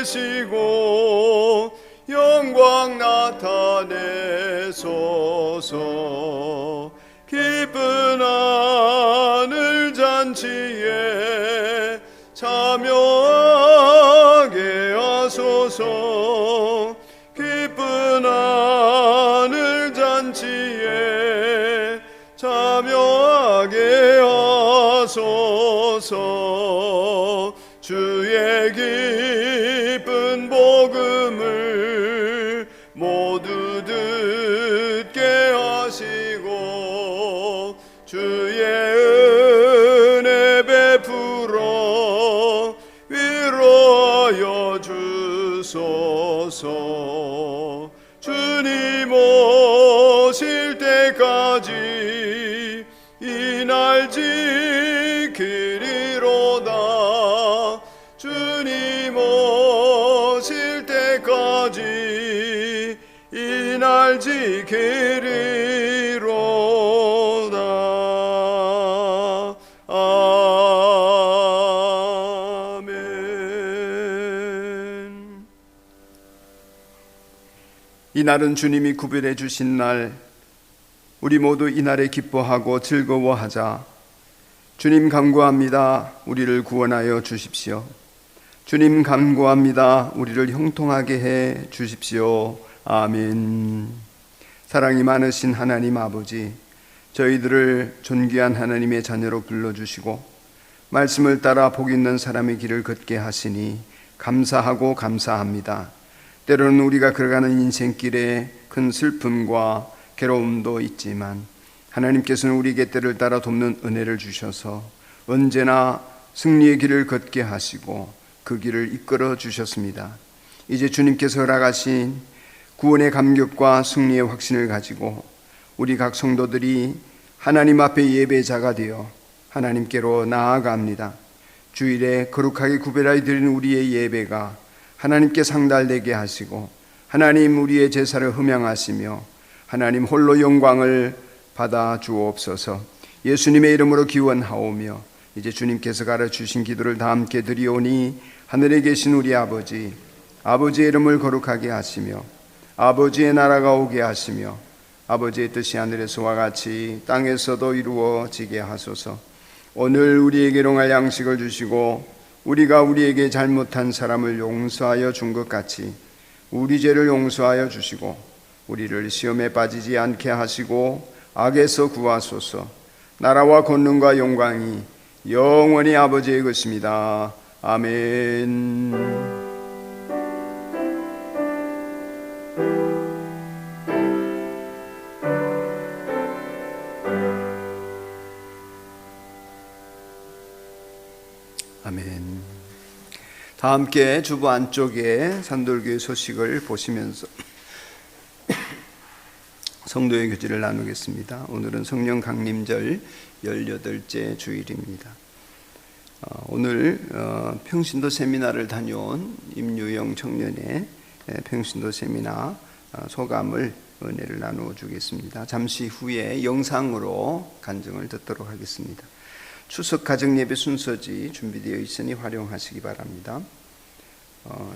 계시고 영광 나타내소서. 기쁜 하늘 잔치에 참여하게 하소서. 기쁜 하늘 잔치에 참여하게 하소서. 주의 기쁜 복음을 모두 듣게 하시고 주의 은혜 베풀어 위로하여 주소서. 주님 오실 때까지 이 날 지키리로다. 주님 오실 때까지 이 날 지키리로다. 아멘. 이날은 주님이 구별해 주신 날, 우리 모두 이날에 기뻐하고 즐거워하자. 주님 간구합니다. 우리를 구원하여 주십시오. 주님 간구합니다. 우리를 형통하게 해 주십시오. 아멘. 사랑이 많으신 하나님 아버지, 저희들을 존귀한 하나님의 자녀로 불러주시고 말씀을 따라 복 있는 사람의 길을 걷게 하시니 감사하고 감사합니다. 때로는 우리가 걸어가는 인생길에 큰 슬픔과 괴로움도 있지만 하나님께서는 우리에게 때를 따라 돕는 은혜를 주셔서 언제나 승리의 길을 걷게 하시고 그 길을 이끌어 주셨습니다. 이제 주님께서 허락하신 구원의 감격과 승리의 확신을 가지고 우리 각 성도들이 하나님 앞에 예배자가 되어 하나님께로 나아갑니다. 주일에 거룩하게 구별하여 드리는 우리의 예배가 하나님께 상달되게 하시고 하나님 우리의 제사를 흠양하시며 하나님 홀로 영광을 받아 주옵소서. 예수님의 이름으로 기원하오며 이제 주님께서 가르치신 기도를 다 함께 드리오니 하늘에 계신 우리 아버지, 아버지의 이름을 거룩하게 하시며 아버지의 나라가 오게 하시며 아버지의 뜻이 하늘에서와 같이 땅에서도 이루어지게 하소서. 오늘 우리에게 일용할 양식을 주시고 우리가 우리에게 잘못한 사람을 용서하여 준 것 같이 우리 죄를 용서하여 주시고 우리를 시험에 빠지지 않게 하시고 악에서 구하소서. 나라와 권능과 영광이 영원히 아버지의 것입니다. 아멘. 아멘. 다 함께 주보 안쪽에 산돌교회 소식을 보시면서 성도의 교제를 나누겠습니다. 오늘은 성령 강림절 18째 주일입니다. 오늘 평신도 세미나를 다녀온 임유영 청년의 평신도 세미나 소감을 은혜를 나누어 주겠습니다. 잠시 후에 영상으로 간증을 듣도록 하겠습니다. 추석 가정예배 순서지 준비되어 있으니 활용하시기 바랍니다.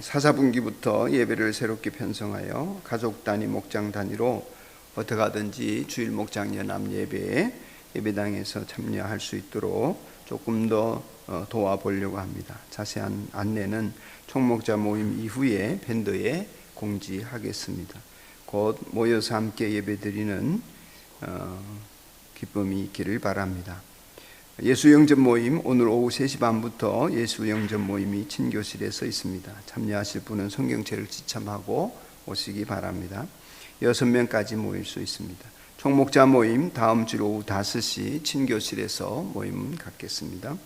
4, 4분기부터 예배를 새롭게 편성하여 가족 단위, 목장 단위로 어떻게 하든지 주일 목장 연합 예배에 예배당에서 참여할 수 있도록 조금 더 도와보려고 합니다. 자세한 안내는 총목자 모임 이후에 밴드에 공지하겠습니다. 곧 모여서 함께 예배드리는 기쁨이 있기를 바랍니다. 예수영접 모임 오늘 오후 3시 반부터 예수영접 모임이 친교실에서 있습니다. 참여하실 분은 성경책을 지참하고 오시기 바랍니다. 6명까지 모일 수 있습니다. 총목자 모임 다음 주 오후 5시 친교실에서 모임 갖겠습니다.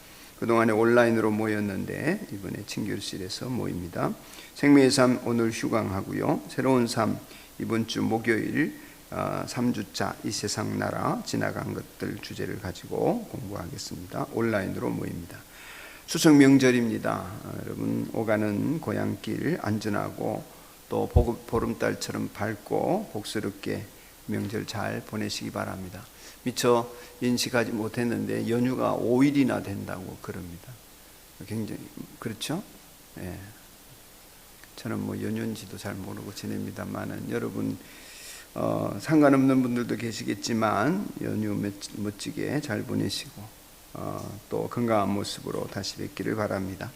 그동안에 온라인으로 모였는데 이번에 친교실에서 모입니다. 생명의 삶 오늘 휴강하고요. 새로운 삶 이번 주 목요일 3주차 이 세상 나라 지나간 것들 주제를 가지고 공부하겠습니다. 온라인으로 모입니다. 추석 명절입니다. 여러분 오가는 고향길 안전하고 또 보름달처럼 밝고 복스럽게 명절 잘 보내시기 바랍니다. 미처 인식하지 못했는데 연휴가 5일이나 된다고 그럽니다. 굉장히 그렇죠? 예. 저는 뭐 연휴인지도 잘 모르고 지냅니다만은 여러분 상관없는 분들도 계시겠지만 연휴 멋지게 잘 보내시고 또 건강한 모습으로 다시 뵙기를 바랍니다.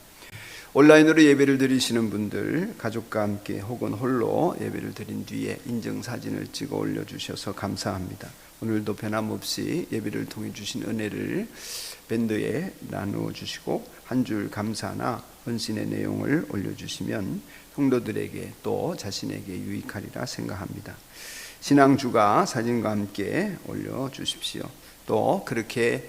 온라인으로 예배를 드리시는 분들, 가족과 함께 혹은 홀로 예배를 드린 뒤에 인증사진을 찍어 올려주셔서 감사합니다. 오늘도 변함없이 예배를 통해 주신 은혜를 밴드에 나누어 주시고 한 줄 감사나 헌신의 내용을 올려주시면 성도들에게 또 자신에게 유익하리라 생각합니다. 신앙주가 사진과 함께 올려주십시오. 또 그렇게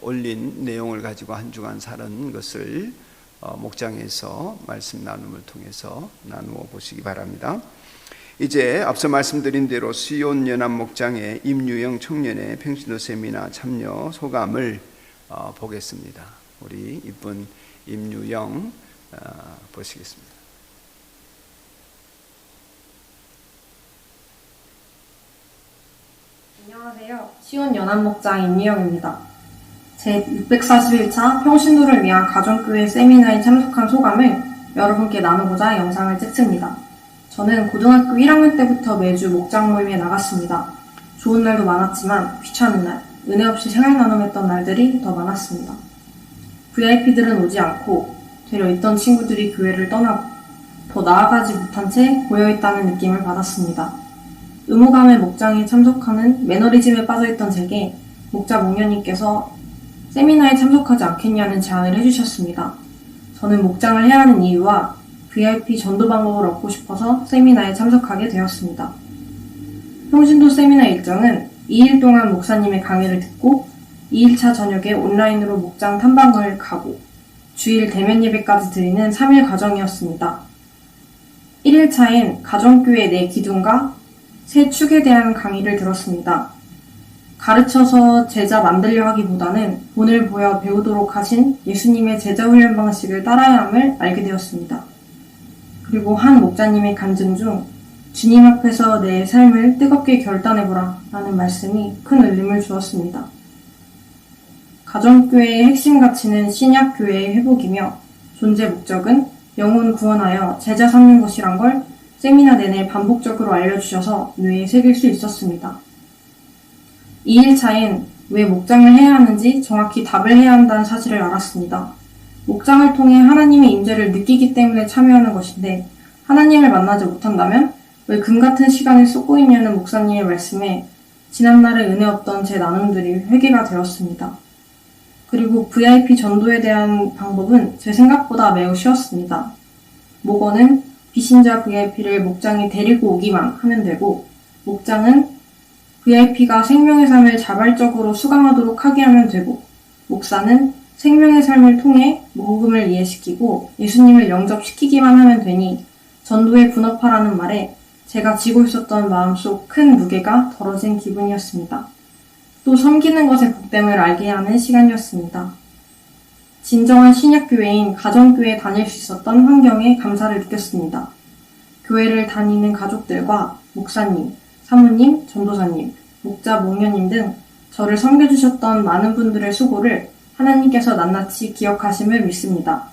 올린 내용을 가지고 한 주간 살은 것을 목장에서 말씀 나눔을 통해서 나누어 보시기 바랍니다. 이제 앞서 말씀드린 대로 시온 연합 목장의 임유영 청년의 평신도 세미나 참여 소감을 보겠습니다. 우리 이쁜 임유영 보시겠습니다. 안녕하세요. 시온 연합 목장 임유영입니다. 제 641차 평신도를 위한 가정교회 세미나에 참석한 소감을 여러분께 나누고자 영상을 찍습니다. 저는 고등학교 1학년 때부터 매주 목장 모임에 나갔습니다. 좋은 날도 많았지만 귀찮은 날, 은혜 없이 생활 나눔했던 날들이 더 많았습니다. VIP들은 오지 않고 되려 있던 친구들이 교회를 떠나고 더 나아가지 못한 채 고여있다는 느낌을 받았습니다. 의무감의 목장에 참석하는 매너리즘에 빠져있던 제게 목자 목녀님께서 세미나에 참석하지 않겠냐는 제안을 해주셨습니다. 저는 목장을 해야 하는 이유와 VIP 전도 방법을 얻고 싶어서 세미나에 참석하게 되었습니다. 평신도 세미나 일정은 2일 동안 목사님의 강의를 듣고 2일차 저녁에 온라인으로 목장 탐방을 가고 주일 대면 예배까지 드리는 3일 과정이었습니다. 1일차엔 가정교회 내 기둥과 새 축에 대한 강의를 들었습니다. 가르쳐서 제자 만들려 하기보다는 본을 보여 배우도록 하신 예수님의 제자 훈련 방식을 따라야 함을 알게 되었습니다. 그리고 한 목자님의 간증 중 주님 앞에서 내 삶을 뜨겁게 결단해보라 라는 말씀이 큰 울림을 주었습니다. 가정교회의 핵심 가치는 신약교회의 회복이며 존재 목적은 영혼 구원하여 제자 삼는 것이란 걸 세미나 내내 반복적으로 알려주셔서 뇌에 새길 수 있었습니다. 2일차엔 왜 목장을 해야 하는지 정확히 답을 해야 한다는 사실을 알았습니다. 목장을 통해 하나님의 임재를 느끼기 때문에 참여하는 것인데 하나님을 만나지 못한다면 왜 금같은 시간을 쏟고 있냐는 목사님의 말씀에 지난날에 은혜 없던 제 나눔들이 회개가 되었습니다. 그리고 VIP 전도에 대한 방법은 제 생각보다 매우 쉬웠습니다. 목원은 비신자 VIP를 목장에 데리고 오기만 하면 되고 목장은 VIP가 생명의 삶을 자발적으로 수강하도록 하게 하면 되고 목사는 생명의 삶을 통해 복음을 이해시키고 예수님을 영접시키기만 하면 되니 전도에 분업하라는 말에 제가 지고 있었던 마음속 큰 무게가 덜어진 기분이었습니다. 또 섬기는 것의 복됨을 알게 하는 시간이었습니다. 진정한 신약교회인 가정교회에 다닐 수 있었던 환경에 감사를 느꼈습니다. 교회를 다니는 가족들과 목사님, 사모님, 전도사님, 목자, 목녀님 등 저를 섬겨주셨던 많은 분들의 수고를 하나님께서 낱낱이 기억하심을 믿습니다.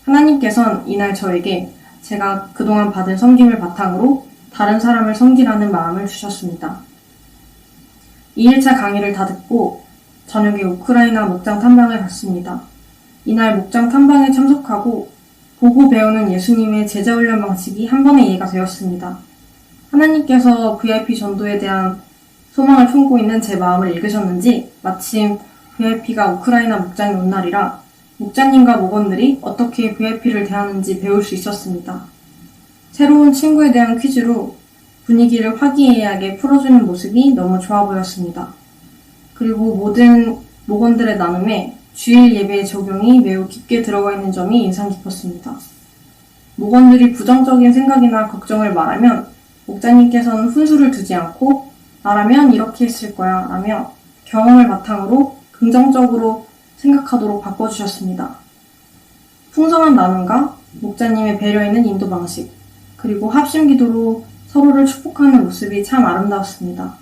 하나님께서는 이날 저에게 제가 그동안 받은 섬김을 바탕으로 다른 사람을 섬기라는 마음을 주셨습니다. 2일차 강의를 다 듣고 저녁에 우크라이나 목장 탐방을 갔습니다. 이날 목장 탐방에 참석하고 보고 배우는 예수님의 제자 훈련 방식이 한 번에 이해가 되었습니다. 하나님께서 VIP 전도에 대한 소망을 품고 있는 제 마음을 읽으셨는지 마침 VIP가 우크라이나 목장에 온 날이라 목자님과 목원들이 어떻게 VIP를 대하는지 배울 수 있었습니다. 새로운 친구에 대한 퀴즈로 분위기를 화기애애하게 풀어주는 모습이 너무 좋아 보였습니다. 그리고 모든 목원들의 나눔에 주일 예배의 적용이 매우 깊게 들어가 있는 점이 인상 깊었습니다. 목원들이 부정적인 생각이나 걱정을 말하면 목자님께서는 훈수를 두지 않고 나라면 이렇게 했을 거야 라며 경험을 바탕으로 긍정적으로 생각하도록 바꿔주셨습니다. 풍성한 나눔과 목자님의 배려 있는 인도 방식, 그리고 합심기도로 서로를 축복하는 모습이 참 아름다웠습니다.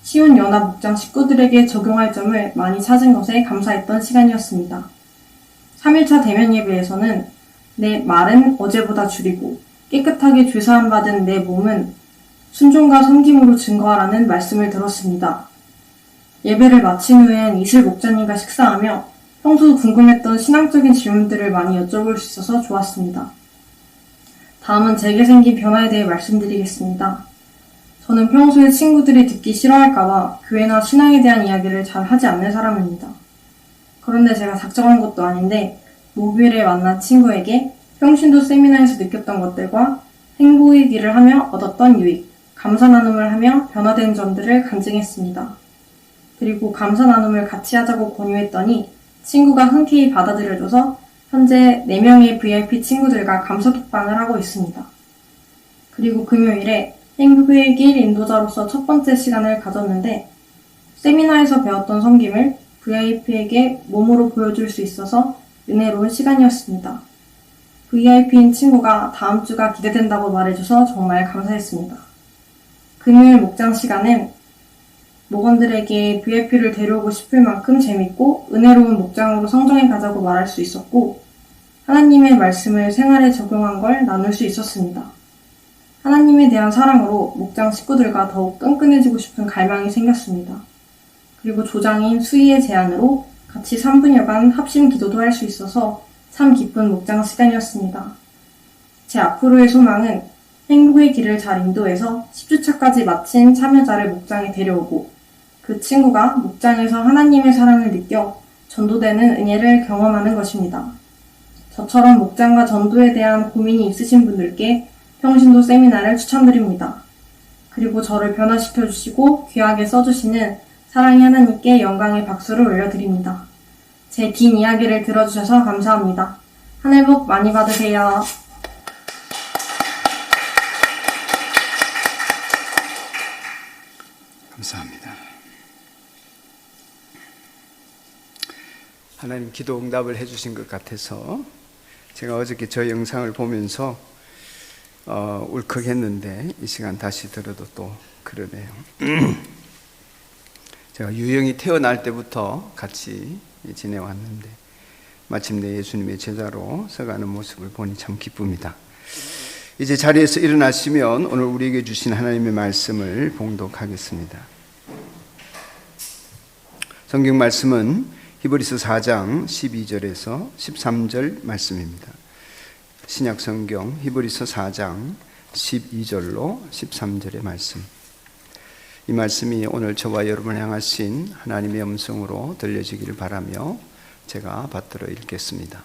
시온 연합 목장 식구들에게 적용할 점을 많이 찾은 것에 감사했던 시간이었습니다. 3일차 대면 예배에서는 내 말은 어제보다 줄이고 깨끗하게 죄사함 받은 내 몸은 순종과 섬김으로 증거하라는 말씀을 들었습니다. 예배를 마친 후엔 이슬 목자님과 식사하며 평소 궁금했던 신앙적인 질문들을 많이 여쭤볼 수 있어서 좋았습니다. 다음은 제게 생긴 변화에 대해 말씀드리겠습니다. 저는 평소에 친구들이 듣기 싫어할까봐 교회나 신앙에 대한 이야기를 잘 하지 않는 사람입니다. 그런데 제가 작정한 것도 아닌데 목요일에 만난 친구에게 평신도 세미나에서 느꼈던 것들과 행복의 길을 하며 얻었던 유익, 감사 나눔을 하며 변화된 점들을 간증했습니다. 그리고 감사 나눔을 같이 하자고 권유했더니 친구가 흔쾌히 받아들여줘서 현재 4명의 VIP 친구들과 감사 톡방을 하고 있습니다. 그리고 금요일에 행복의 길 인도자로서 첫 번째 시간을 가졌는데 세미나에서 배웠던 섬김을 VIP에게 몸으로 보여줄 수 있어서 은혜로운 시간이었습니다. VIP인 친구가 다음 주가 기대된다고 말해줘서 정말 감사했습니다. 금요일 목장 시간은 목원들에게 VIP를 데려오고 싶을 만큼 재밌고 은혜로운 목장으로 성장해 가자고 말할 수 있었고 하나님의 말씀을 생활에 적용한 걸 나눌 수 있었습니다. 하나님에 대한 사랑으로 목장 식구들과 더욱 끈끈해지고 싶은 갈망이 생겼습니다. 그리고 조장인 수희의 제안으로 같이 3분여간 합심 기도도 할 수 있어서 참 기쁜 목장 시간이었습니다. 제 앞으로의 소망은 행복의 길을 잘 인도해서 10주차까지 마친 참여자를 목장에 데려오고 그 친구가 목장에서 하나님의 사랑을 느껴 전도되는 은혜를 경험하는 것입니다. 저처럼 목장과 전도에 대한 고민이 있으신 분들께 평신도 세미나를 추천드립니다. 그리고 저를 변화시켜 주시고 귀하게 써주시는 사랑의 하나님께 영광의 박수를 올려드립니다. 제 긴 이야기를 들어주셔서 감사합니다. 하늘 복 많이 받으세요. 감사합니다. 하나님 기도 응답을 해주신 것 같아서 제가 어저께 저 영상을 보면서 울컥했는데 이 시간 다시 들어도 또 그러네요. 제가 유영이 태어날 때부터 같이 지내왔는데 마침내 예수님의 제자로 서가는 모습을 보니 참 기쁩니다. 이제 자리에서 일어나시면 오늘 우리에게 주신 하나님의 말씀을 봉독하겠습니다. 성경 말씀은 히브리서 4장 12절에서 13절 말씀입니다. 신약 성경 히브리서 4장 12절로 13절의 말씀. 이 말씀이 오늘 저와 여러분을 향하신 하나님의 음성으로 들려지기를 바라며 제가 받들어 읽겠습니다.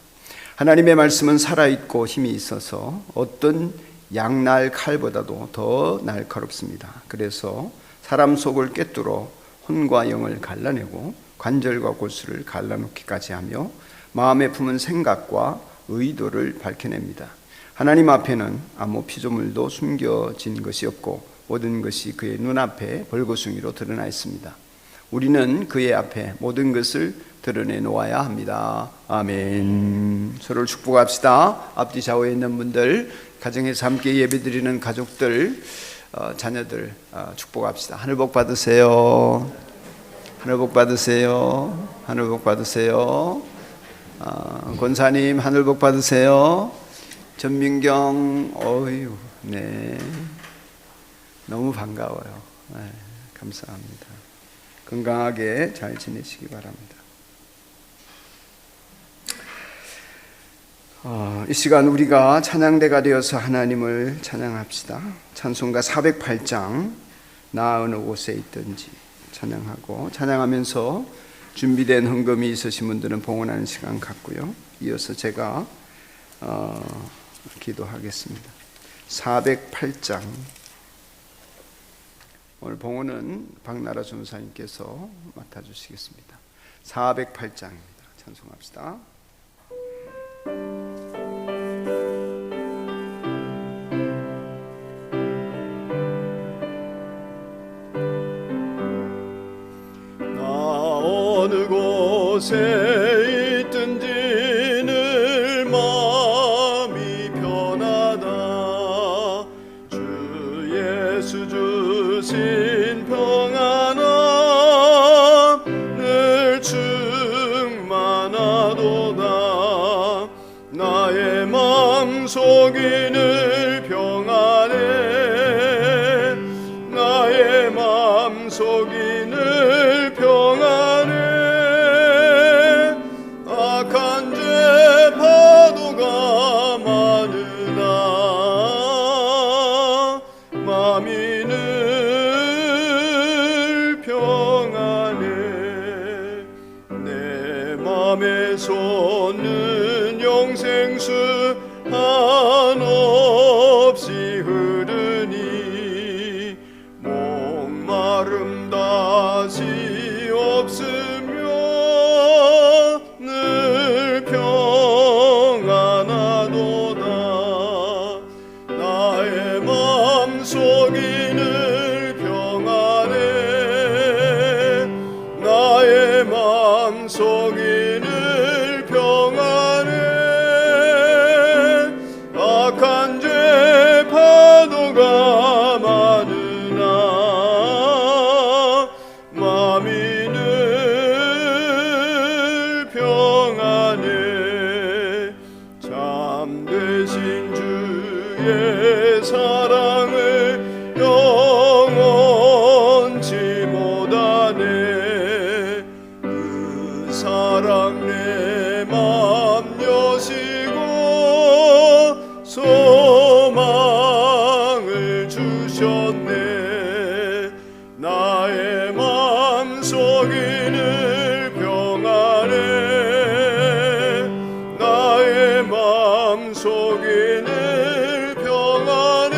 하나님의 말씀은 살아있고 힘이 있어서 어떤 양날 칼보다도 더 날카롭습니다. 그래서 사람 속을 꿰뚫어 혼과 영을 갈라내고 관절과 골수를 갈라놓기까지 하며 마음에 품은 생각과 의도를 밝혀냅니다. 하나님 앞에는 아무 피조물도 숨겨진 것이 없고 모든 것이 그의 눈앞에 벌거숭이로 드러나 있습니다. 우리는 그의 앞에 모든 것을 드러내 놓아야 합니다. 아멘. 서로를 축복합시다. 앞뒤 좌우에 있는 분들, 가정에서 함께 예배드리는 가족들, 자녀들 축복합시다. 하늘 복 받으세요. 하늘 복 받으세요. 하늘 복 받으세요. 권사님 하늘 복 받으세요. 전민경, 어휴, 네, 너무 반가워요. 네, 감사합니다. 건강하게 잘 지내시기 바랍니다. 이 시간 우리가 찬양대가 되어서 하나님을 찬양합시다. 찬송가 408장 나 어느 곳에 있든지 찬양하고, 찬양하면서 준비된 헌금이 있으신 분들은 봉헌하는 시간 갖고요. 이어서 제가 기도하겠습니다. 408장, 오늘 봉헌은 박나라 전사님께서 맡아주시겠습니다. 408장입니다. 찬송합시다. 어느 곳에 있든지 늘 마음이 편하다. 주 예수 주신 평안함 늘 충만하도다. 나의 맘속이 늘 평안해 나의 맘속이 늘 평안해 악한 죄 파도가 많으나 맘이 늘 평안해 내 맘에 솟는 영생수 한없이 흐르니 목마름 다시 없으며 늘 평안하도다 나의 맘속이 늘 평안해 나의 맘속이 늘 평안해 악한 죄 파도가 많으나 맘이 늘 평안해 참되신 주의 사랑을 영원치 못하네 그 사랑 내 맘 여시고 소망을 주셨네 나의 맘속이 늘 평안해 나의 맘속이 늘 평안해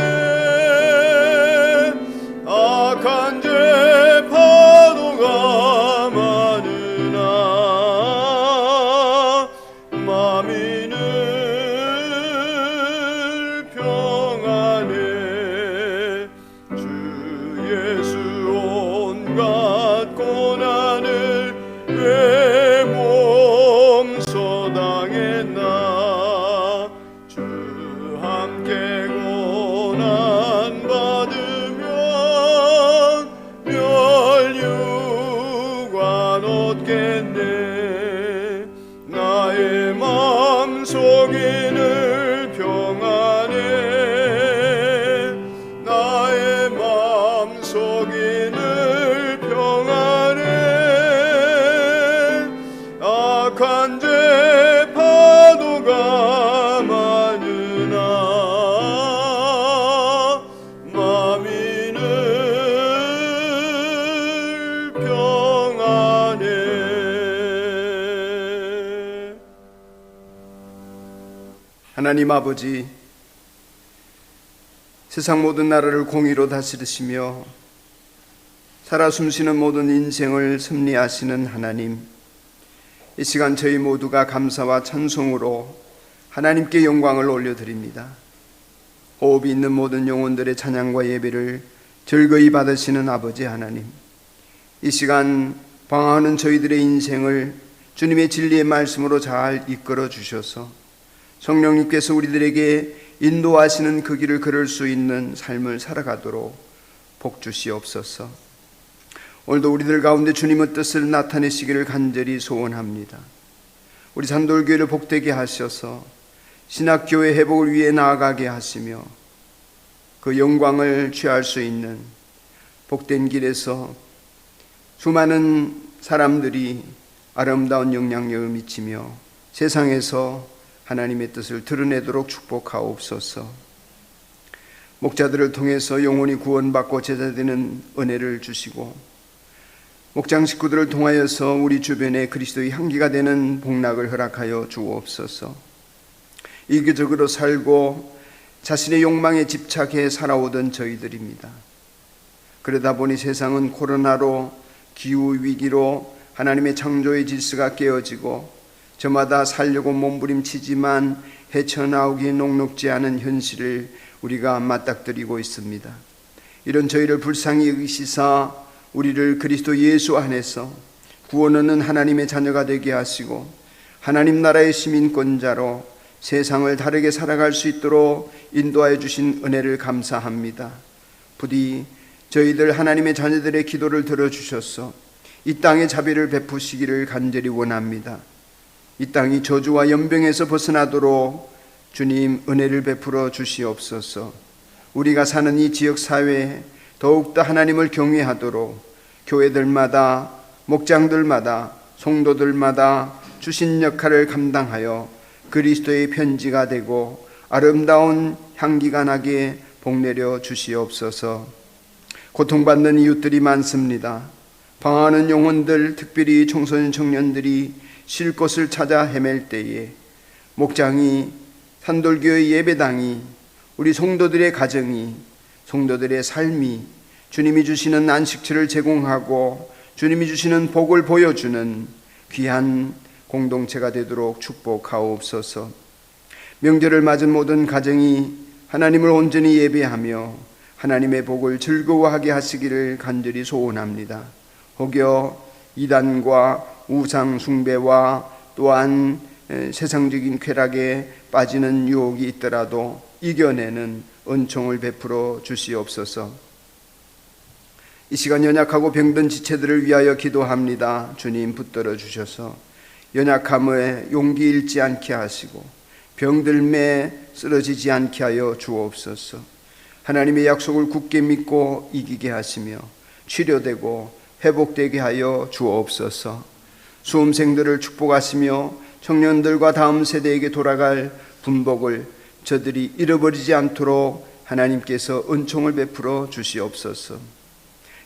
악한 죄 파도가 많으나 맘이 늘 평안해 주 예수 온갖 고난을 왜 몸소 당했나 주 함께 고난 받으면 멸류관 얻겠네 나의 맘속이 늘 평안해 나의 맘속이 늘 평안해 악한 죄 파도가 많으나 맘이 늘 평안해 하나님 아버지, 세상 모든 나라를 공의로 다스리시며 살아 숨쉬는 모든 인생을 섭리하시는 하나님, 이 시간 저희 모두가 감사와 찬송으로 하나님께 영광을 올려드립니다. 호흡이 있는 모든 영혼들의 찬양과 예배를 즐거이 받으시는 아버지 하나님, 이 시간 방황하는 저희들의 인생을 주님의 진리의 말씀으로 잘 이끌어 주셔서 성령님께서 우리들에게 인도하시는 그 길을 걸을 수 있는 삶을 살아가도록 복 주시옵소서. 오늘도 우리들 가운데 주님의 뜻을 나타내시기를 간절히 소원합니다. 우리 산돌교회를 복되게 하셔서 신학교회 회복을 위해 나아가게 하시며 그 영광을 취할 수 있는 복된 길에서 수많은 사람들이 아름다운 영향력을 미치며 세상에서 하나님의 뜻을 드러내도록 축복하옵소서. 목자들을 통해서 영혼이 구원받고 제자되는 은혜를 주시고 목장 식구들을 통하여서 우리 주변에 그리스도의 향기가 되는 복락을 허락하여 주옵소서. 이기적으로 살고 자신의 욕망에 집착해 살아오던 저희들입니다. 그러다 보니 세상은 코로나로 기후위기로 하나님의 창조의 질서가 깨어지고 저마다 살려고 몸부림치지만 헤쳐나오기 녹록지 않은 현실을 우리가 맞닥뜨리고 있습니다. 이런 저희를 불쌍히 여기시사 우리를 그리스도 예수 안에서 구원 얻는 하나님의 자녀가 되게 하시고 하나님 나라의 시민권자로 세상을 다르게 살아갈 수 있도록 인도하여 주신 은혜를 감사합니다. 부디 저희들 하나님의 자녀들의 기도를 들어주셔서 이 땅에 자비를 베푸시기를 간절히 원합니다. 이 땅이 저주와 연병에서 벗어나도록 주님 은혜를 베풀어 주시옵소서. 우리가 사는 이 지역 사회에 더욱더 하나님을 경외하도록 교회들마다, 목장들마다, 성도들마다 주신 역할을 감당하여 그리스도의 편지가 되고 아름다운 향기가 나게 복내려 주시옵소서. 고통받는 이웃들이 많습니다. 방황하는 영혼들, 특별히 청소년 청년들이 쉴 곳을 찾아 헤맬 때에 목장이, 산돌교회 예배당이, 우리 성도들의 가정이, 성도들의 삶이 주님이 주시는 안식처를 제공하고 주님이 주시는 복을 보여주는 귀한 공동체가 되도록 축복하옵소서. 명절을 맞은 모든 가정이 하나님을 온전히 예배하며 하나님의 복을 즐거워하게 하시기를 간절히 소원합니다. 혹여 이단과 우상 숭배와 또한 세상적인 쾌락에 빠지는 유혹이 있더라도 이겨내는 은총을 베풀어 주시옵소서. 이 시간 연약하고 병든 지체들을 위하여 기도합니다. 주님 붙들어 주셔서 연약함에 용기 잃지 않게 하시고 병들매 쓰러지지 않게 하여 주옵소서. 하나님의 약속을 굳게 믿고 이기게 하시며 치료되고 회복되게 하여 주옵소서. 수험생들을 축복하시며 청년들과 다음 세대에게 돌아갈 분복을 저들이 잃어버리지 않도록 하나님께서 은총을 베풀어 주시옵소서.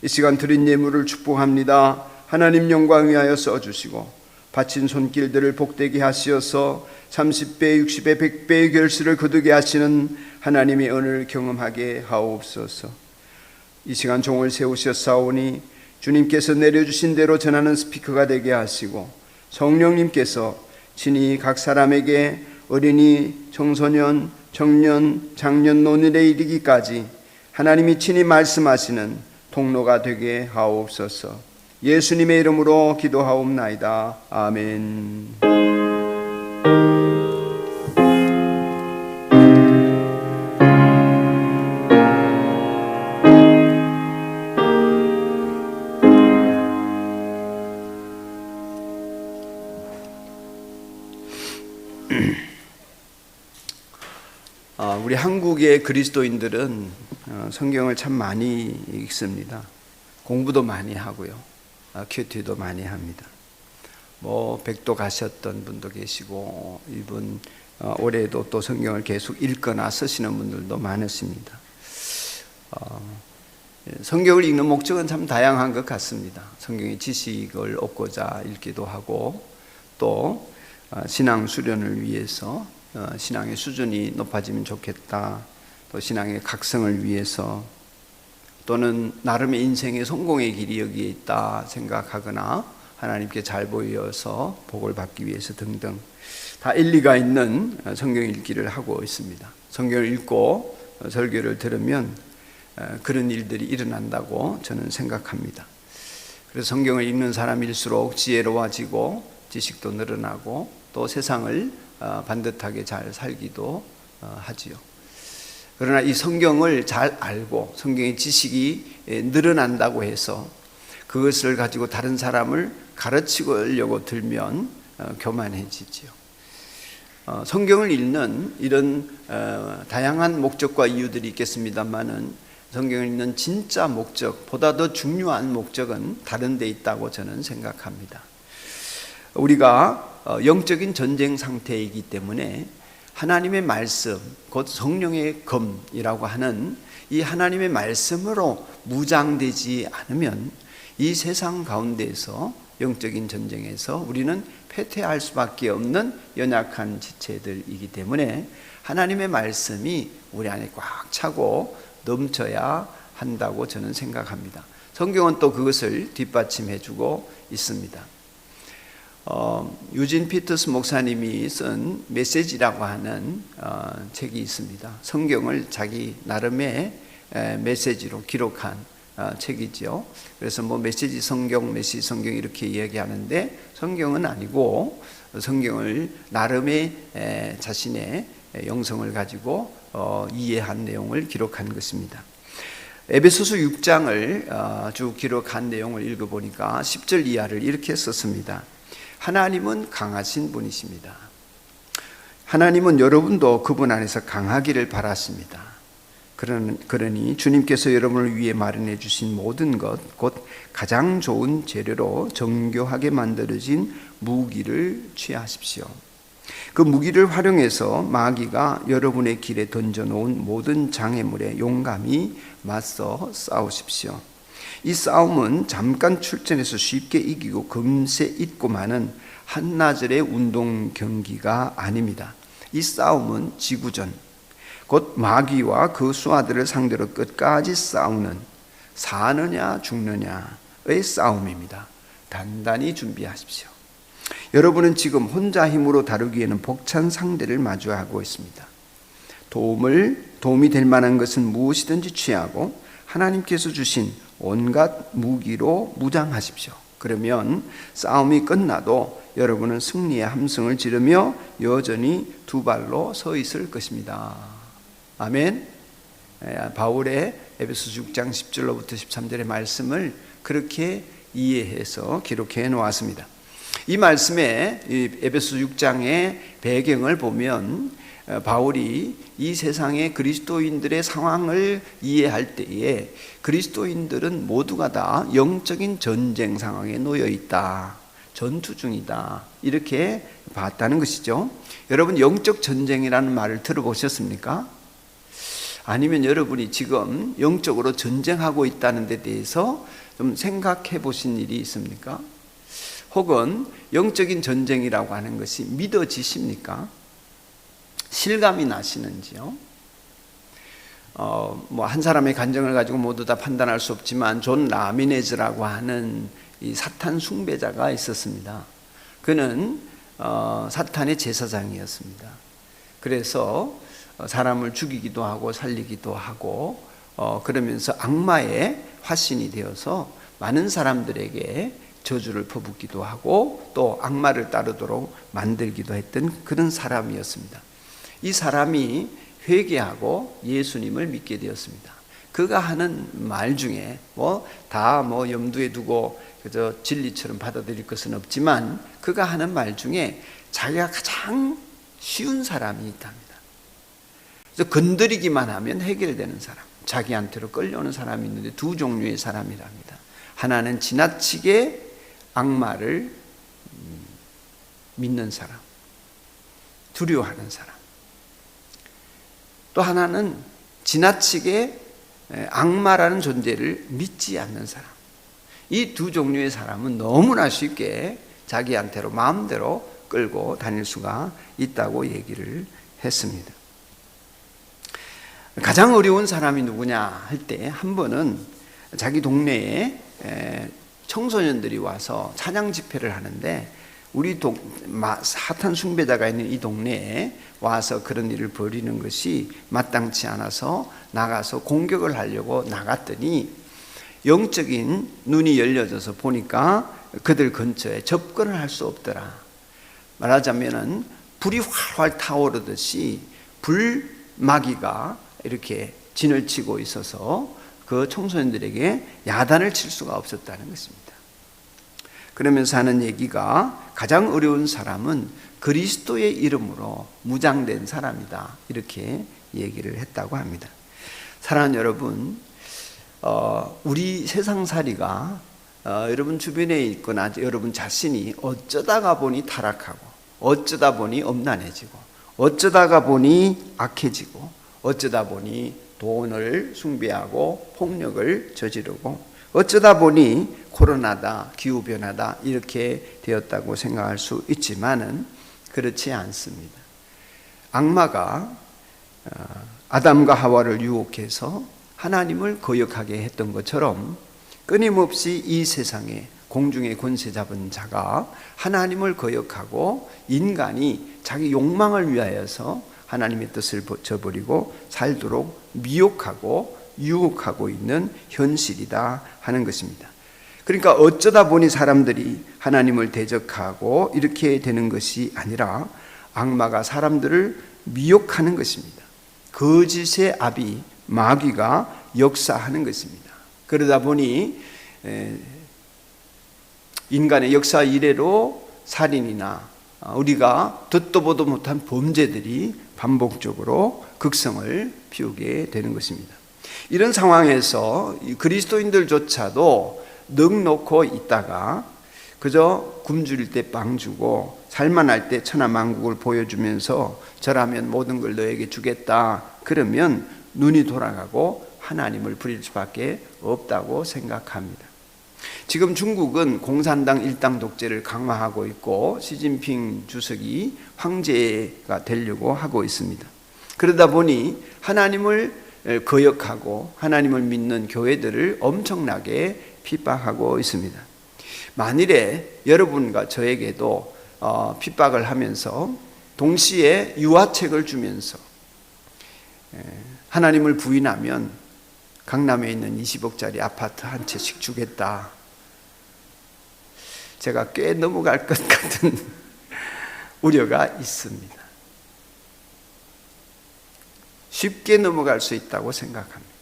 이 시간 드린 예물을 축복합니다. 하나님 영광 위하여 써주시고 바친 손길들을 복되게 하시어서 30배, 60배, 100배의 결실을 거두게 하시는 하나님의 은혜를 경험하게 하옵소서. 이 시간 종을 세우셨사오니 주님께서 내려주신 대로 전하는 스피커가 되게 하시고 성령님께서 친히 각 사람에게 어린이, 청소년, 청년, 장년, 노년에 이르기까지 하나님이 친히 말씀하시는 통로가 되게 하옵소서. 예수님의 이름으로 기도하옵나이다. 아멘. 우리 한국의 그리스도인들은 성경을 참 많이 읽습니다. 공부도 많이 하고요. 큐티도 많이 합니다. 백도 가셨던 분도 계시고 이분 올해도 또 성경을 계속 읽거나 쓰시는 분들도 많으십니다. 성경을 읽는 목적은 참 다양한 것 같습니다. 성경의 지식을 얻고자 읽기도 하고 또 신앙 수련을 위해서 신앙의 수준이 높아지면 좋겠다. 또 신앙의 각성을 위해서 또는 나름의 인생의 성공의 길이 여기에 있다 생각하거나 하나님께 잘 보여서 복을 받기 위해서 등등 다 일리가 있는 성경 읽기를 하고 있습니다. 성경을 읽고 설교를 들으면 그런 일들이 일어난다고 저는 생각합니다. 그래서 성경을 읽는 사람일수록 지혜로워지고 지식도 늘어나고 또 세상을 반듯하게 잘 살기도 하지요. 그러나 이 성경을 잘 알고 성경의 지식이 늘어난다고 해서 그것을 가지고 다른 사람을 가르치려고 들면 교만해지지요. 성경을 읽는 이런 다양한 목적과 이유들이 있겠습니다만은 성경을 읽는 진짜 목적, 보다 더 중요한 목적은 다른 데 있다고 저는 생각합니다. 우리가 영적인 전쟁 상태이기 때문에 하나님의 말씀, 곧 성령의 검이라고 하는 이 하나님의 말씀으로 무장되지 않으면 이 세상 가운데에서 영적인 전쟁에서 우리는 패퇴할 수밖에 없는 연약한 지체들이기 때문에 하나님의 말씀이 우리 안에 꽉 차고 넘쳐야 한다고 저는 생각합니다. 성경은 또 그것을 뒷받침해주고 있습니다. 유진 피터스 목사님이 쓴 메시지라고 하는 책이 있습니다. 성경을 자기 나름의 메시지로 기록한 책이죠. 그래서 메시지 성경 이렇게 이야기하는데 성경은 아니고 성경을 나름의 자신의 영성을 가지고 이해한 내용을 기록한 것입니다. 에베소서 6장을 쭉 기록한 내용을 읽어보니까 10절 이하를 이렇게 썼습니다. 하나님은 강하신 분이십니다. 하나님은 여러분도 그분 안에서 강하기를 바랐습니다. 그러니 주님께서 여러분을 위해 마련해 주신 모든 것, 곧 가장 좋은 재료로 정교하게 만들어진 무기를 취하십시오. 그 무기를 활용해서 마귀가 여러분의 길에 던져놓은 모든 장애물에 용감히 맞서 싸우십시오. 이 싸움은 잠깐 출전해서 쉽게 이기고 금세 잊고 마는 한나절의 운동 경기가 아닙니다. 이 싸움은 지구전, 곧 마귀와 그 수하들을 상대로 끝까지 싸우는 사느냐 죽느냐의 싸움입니다. 단단히 준비하십시오. 여러분은 지금 혼자 힘으로 다루기에는 벅찬 상대를 마주하고 있습니다. 도움이 될 만한 것은 무엇이든지 취하고 하나님께서 주신 온갖 무기로 무장하십시오. 그러면 싸움이 끝나도 여러분은 승리의 함성을 지르며 여전히 두 발로 서 있을 것입니다. 아멘. 바울의 에베소서 6장 10절로부터 13절의 말씀을 그렇게 이해해서 기록해 놓았습니다. 이 말씀에 에베소서 6장의 배경을 보면 바울이 이 세상의 그리스도인들의 상황을 이해할 때에 그리스도인들은 모두가 다 영적인 전쟁 상황에 놓여 있다, 전투 중이다, 이렇게 봤다는 것이죠. 여러분, 영적 전쟁이라는 말을 들어보셨습니까? 아니면 여러분이 지금 영적으로 전쟁하고 있다는 데 대해서 좀 생각해 보신 일이 있습니까? 혹은 영적인 전쟁이라고 하는 것이 믿어지십니까? 실감이 나시는지요? 한 사람의 감정을 가지고 모두 다 판단할 수 없지만 존 라미네즈라고 하는 이 사탄 숭배자가 있었습니다. 그는 사탄의 제사장이었습니다. 그래서 사람을 죽이기도 하고 살리기도 하고 그러면서 악마의 화신이 되어서 많은 사람들에게 저주를 퍼붓기도 하고 또 악마를 따르도록 만들기도 했던 그런 사람이었습니다. 이 사람이 회개하고 예수님을 믿게 되었습니다. 그가 하는 말 중에 다 염두에 두고 그저 진리처럼 받아들일 것은 없지만 그가 하는 말 중에 자기가 가장 쉬운 사람이 있답니다. 그래서 건드리기만 하면 해결되는 사람, 자기한테로 끌려오는 사람이 있는데 두 종류의 사람이랍니다. 하나는 지나치게 악마를 믿는 사람, 두려워하는 사람. 또 하나는 지나치게 악마라는 존재를 믿지 않는 사람. 이 두 종류의 사람은 너무나 쉽게 자기한테로 마음대로 끌고 다닐 수가 있다고 얘기를 했습니다. 가장 어려운 사람이 누구냐 할 때 한 번은 자기 동네에 청소년들이 와서 찬양 집회를 하는데 우리 사탄 숭배자가 있는 이 동네에 와서 그런 일을 벌이는 것이 마땅치 않아서 나가서 공격을 하려고 나갔더니 영적인 눈이 열려져서 보니까 그들 근처에 접근을 할 수 없더라. 말하자면은 불이 활활 타오르듯이 불마귀가 이렇게 진을 치고 있어서 그 청소년들에게 야단을 칠 수가 없었다는 것입니다. 그러면서 하는 얘기가 가장 어려운 사람은 그리스도의 이름으로 무장된 사람이다, 이렇게 얘기를 했다고 합니다. 사랑하는 여러분, 우리 세상살이가 여러분 주변에 있거나 여러분 자신이 어쩌다가 보니 타락하고 어쩌다 보니 엄난해지고 어쩌다가 보니 악해지고 어쩌다 보니 돈을 숭배하고 폭력을 저지르고 어쩌다 보니 코로나다, 기후변화다 이렇게 되었다고 생각할 수 있지만은 그렇지 않습니다. 악마가 아담과 하와를 유혹해서 하나님을 거역하게 했던 것처럼 끊임없이 이 세상에 공중의 권세 잡은 자가 하나님을 거역하고 인간이 자기 욕망을 위하여서 하나님의 뜻을 저버리고 살도록 미혹하고 유혹하고 있는 현실이다 하는 것입니다. 그러니까 어쩌다 보니 사람들이 하나님을 대적하고 이렇게 되는 것이 아니라 악마가 사람들을 미혹하는 것입니다. 거짓의 아비 마귀가 역사하는 것입니다. 그러다 보니 인간의 역사 이래로 살인이나 우리가 듣도 보도 못한 범죄들이 반복적으로 극성을 피우게 되는 것입니다. 이런 상황에서 그리스도인들조차도 넋 놓고 있다가 그저 굶주릴 때 빵 주고 살만할 때 천하만국을 보여주면서 저라면 모든 걸 너에게 주겠다 그러면 눈이 돌아가고 하나님을 부릴 수밖에 없다고 생각합니다. 지금 중국은 공산당 일당 독재를 강화하고 있고 시진핑 주석이 황제가 되려고 하고 있습니다. 그러다 보니 하나님을 거역하고 하나님을 믿는 교회들을 엄청나게 핍박하고 있습니다. 만일에 여러분과 저에게도 핍박을 하면서 동시에 유화책을 주면서 하나님을 부인하면 강남에 있는 20억짜리 아파트 한 채씩 주겠다. 제가 꽤 넘어갈 것 같은 우려가 있습니다. 쉽게 넘어갈 수 있다고 생각합니다.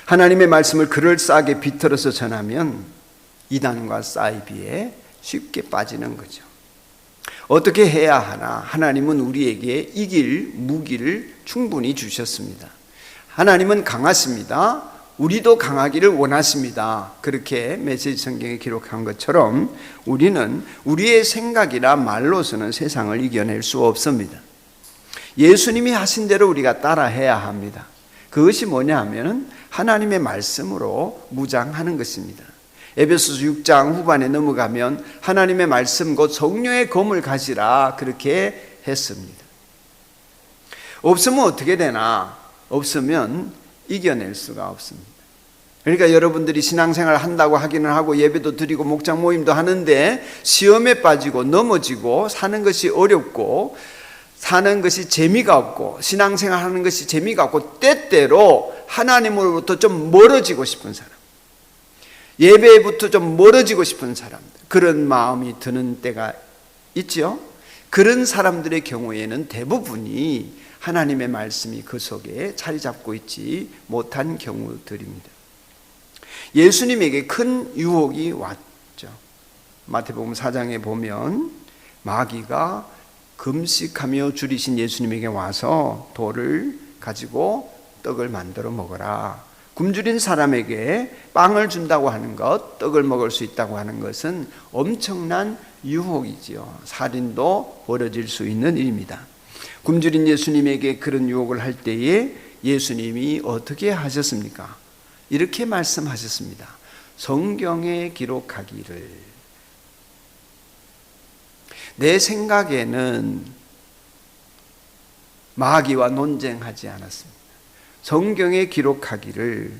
하나님의 말씀을 그럴싸하게 비틀어서 전하면 이단과 사이비에 쉽게 빠지는 거죠. 어떻게 해야 하나? 하나님은 우리에게 이길 무기를 충분히 주셨습니다. 하나님은 강하십니다. 우리도 강하기를 원하십니다. 그렇게 메시지 성경에 기록한 것처럼 우리는 우리의 생각이나 말로서는 세상을 이겨낼 수 없습니다. 예수님이 하신 대로 우리가 따라해야 합니다. 그것이 뭐냐 하면 하나님의 말씀으로 무장하는 것입니다. 에베소서 6장 후반에 넘어가면 하나님의 말씀 곧 성령의 검을 가지라 그렇게 했습니다. 없으면 어떻게 되나? 없으면 이겨낼 수가 없습니다. 그러니까 여러분들이 신앙생활을 한다고 하기는 하고 예배도 드리고 목장 모임도 하는데 시험에 빠지고 넘어지고 사는 것이 어렵고 사는 것이 재미가 없고 신앙생활 하는 것이 재미가 없고 때때로 하나님으로부터 좀 멀어지고 싶은 사람, 예배부터 좀 멀어지고 싶은 사람들, 그런 마음이 드는 때가 있죠. 그런 사람들의 경우에는 대부분이 하나님의 말씀이 그 속에 자리 잡고 있지 못한 경우들입니다. 예수님에게 큰 유혹이 왔죠. 마태복음 4장에 보면 마귀가 금식하며 줄이신 예수님에게 와서 돌을 가지고 떡을 만들어 먹어라. 굶주린 사람에게 빵을 준다고 하는 것, 떡을 먹을 수 있다고 하는 것은 엄청난 유혹이지요. 살인도 벌어질 수 있는 일입니다. 굶주린 예수님에게 그런 유혹을 할 때에 예수님이 어떻게 하셨습니까? 이렇게 말씀하셨습니다. 성경에 기록하기를. 내 생각에는 마귀와 논쟁하지 않았습니다. 성경에 기록하기를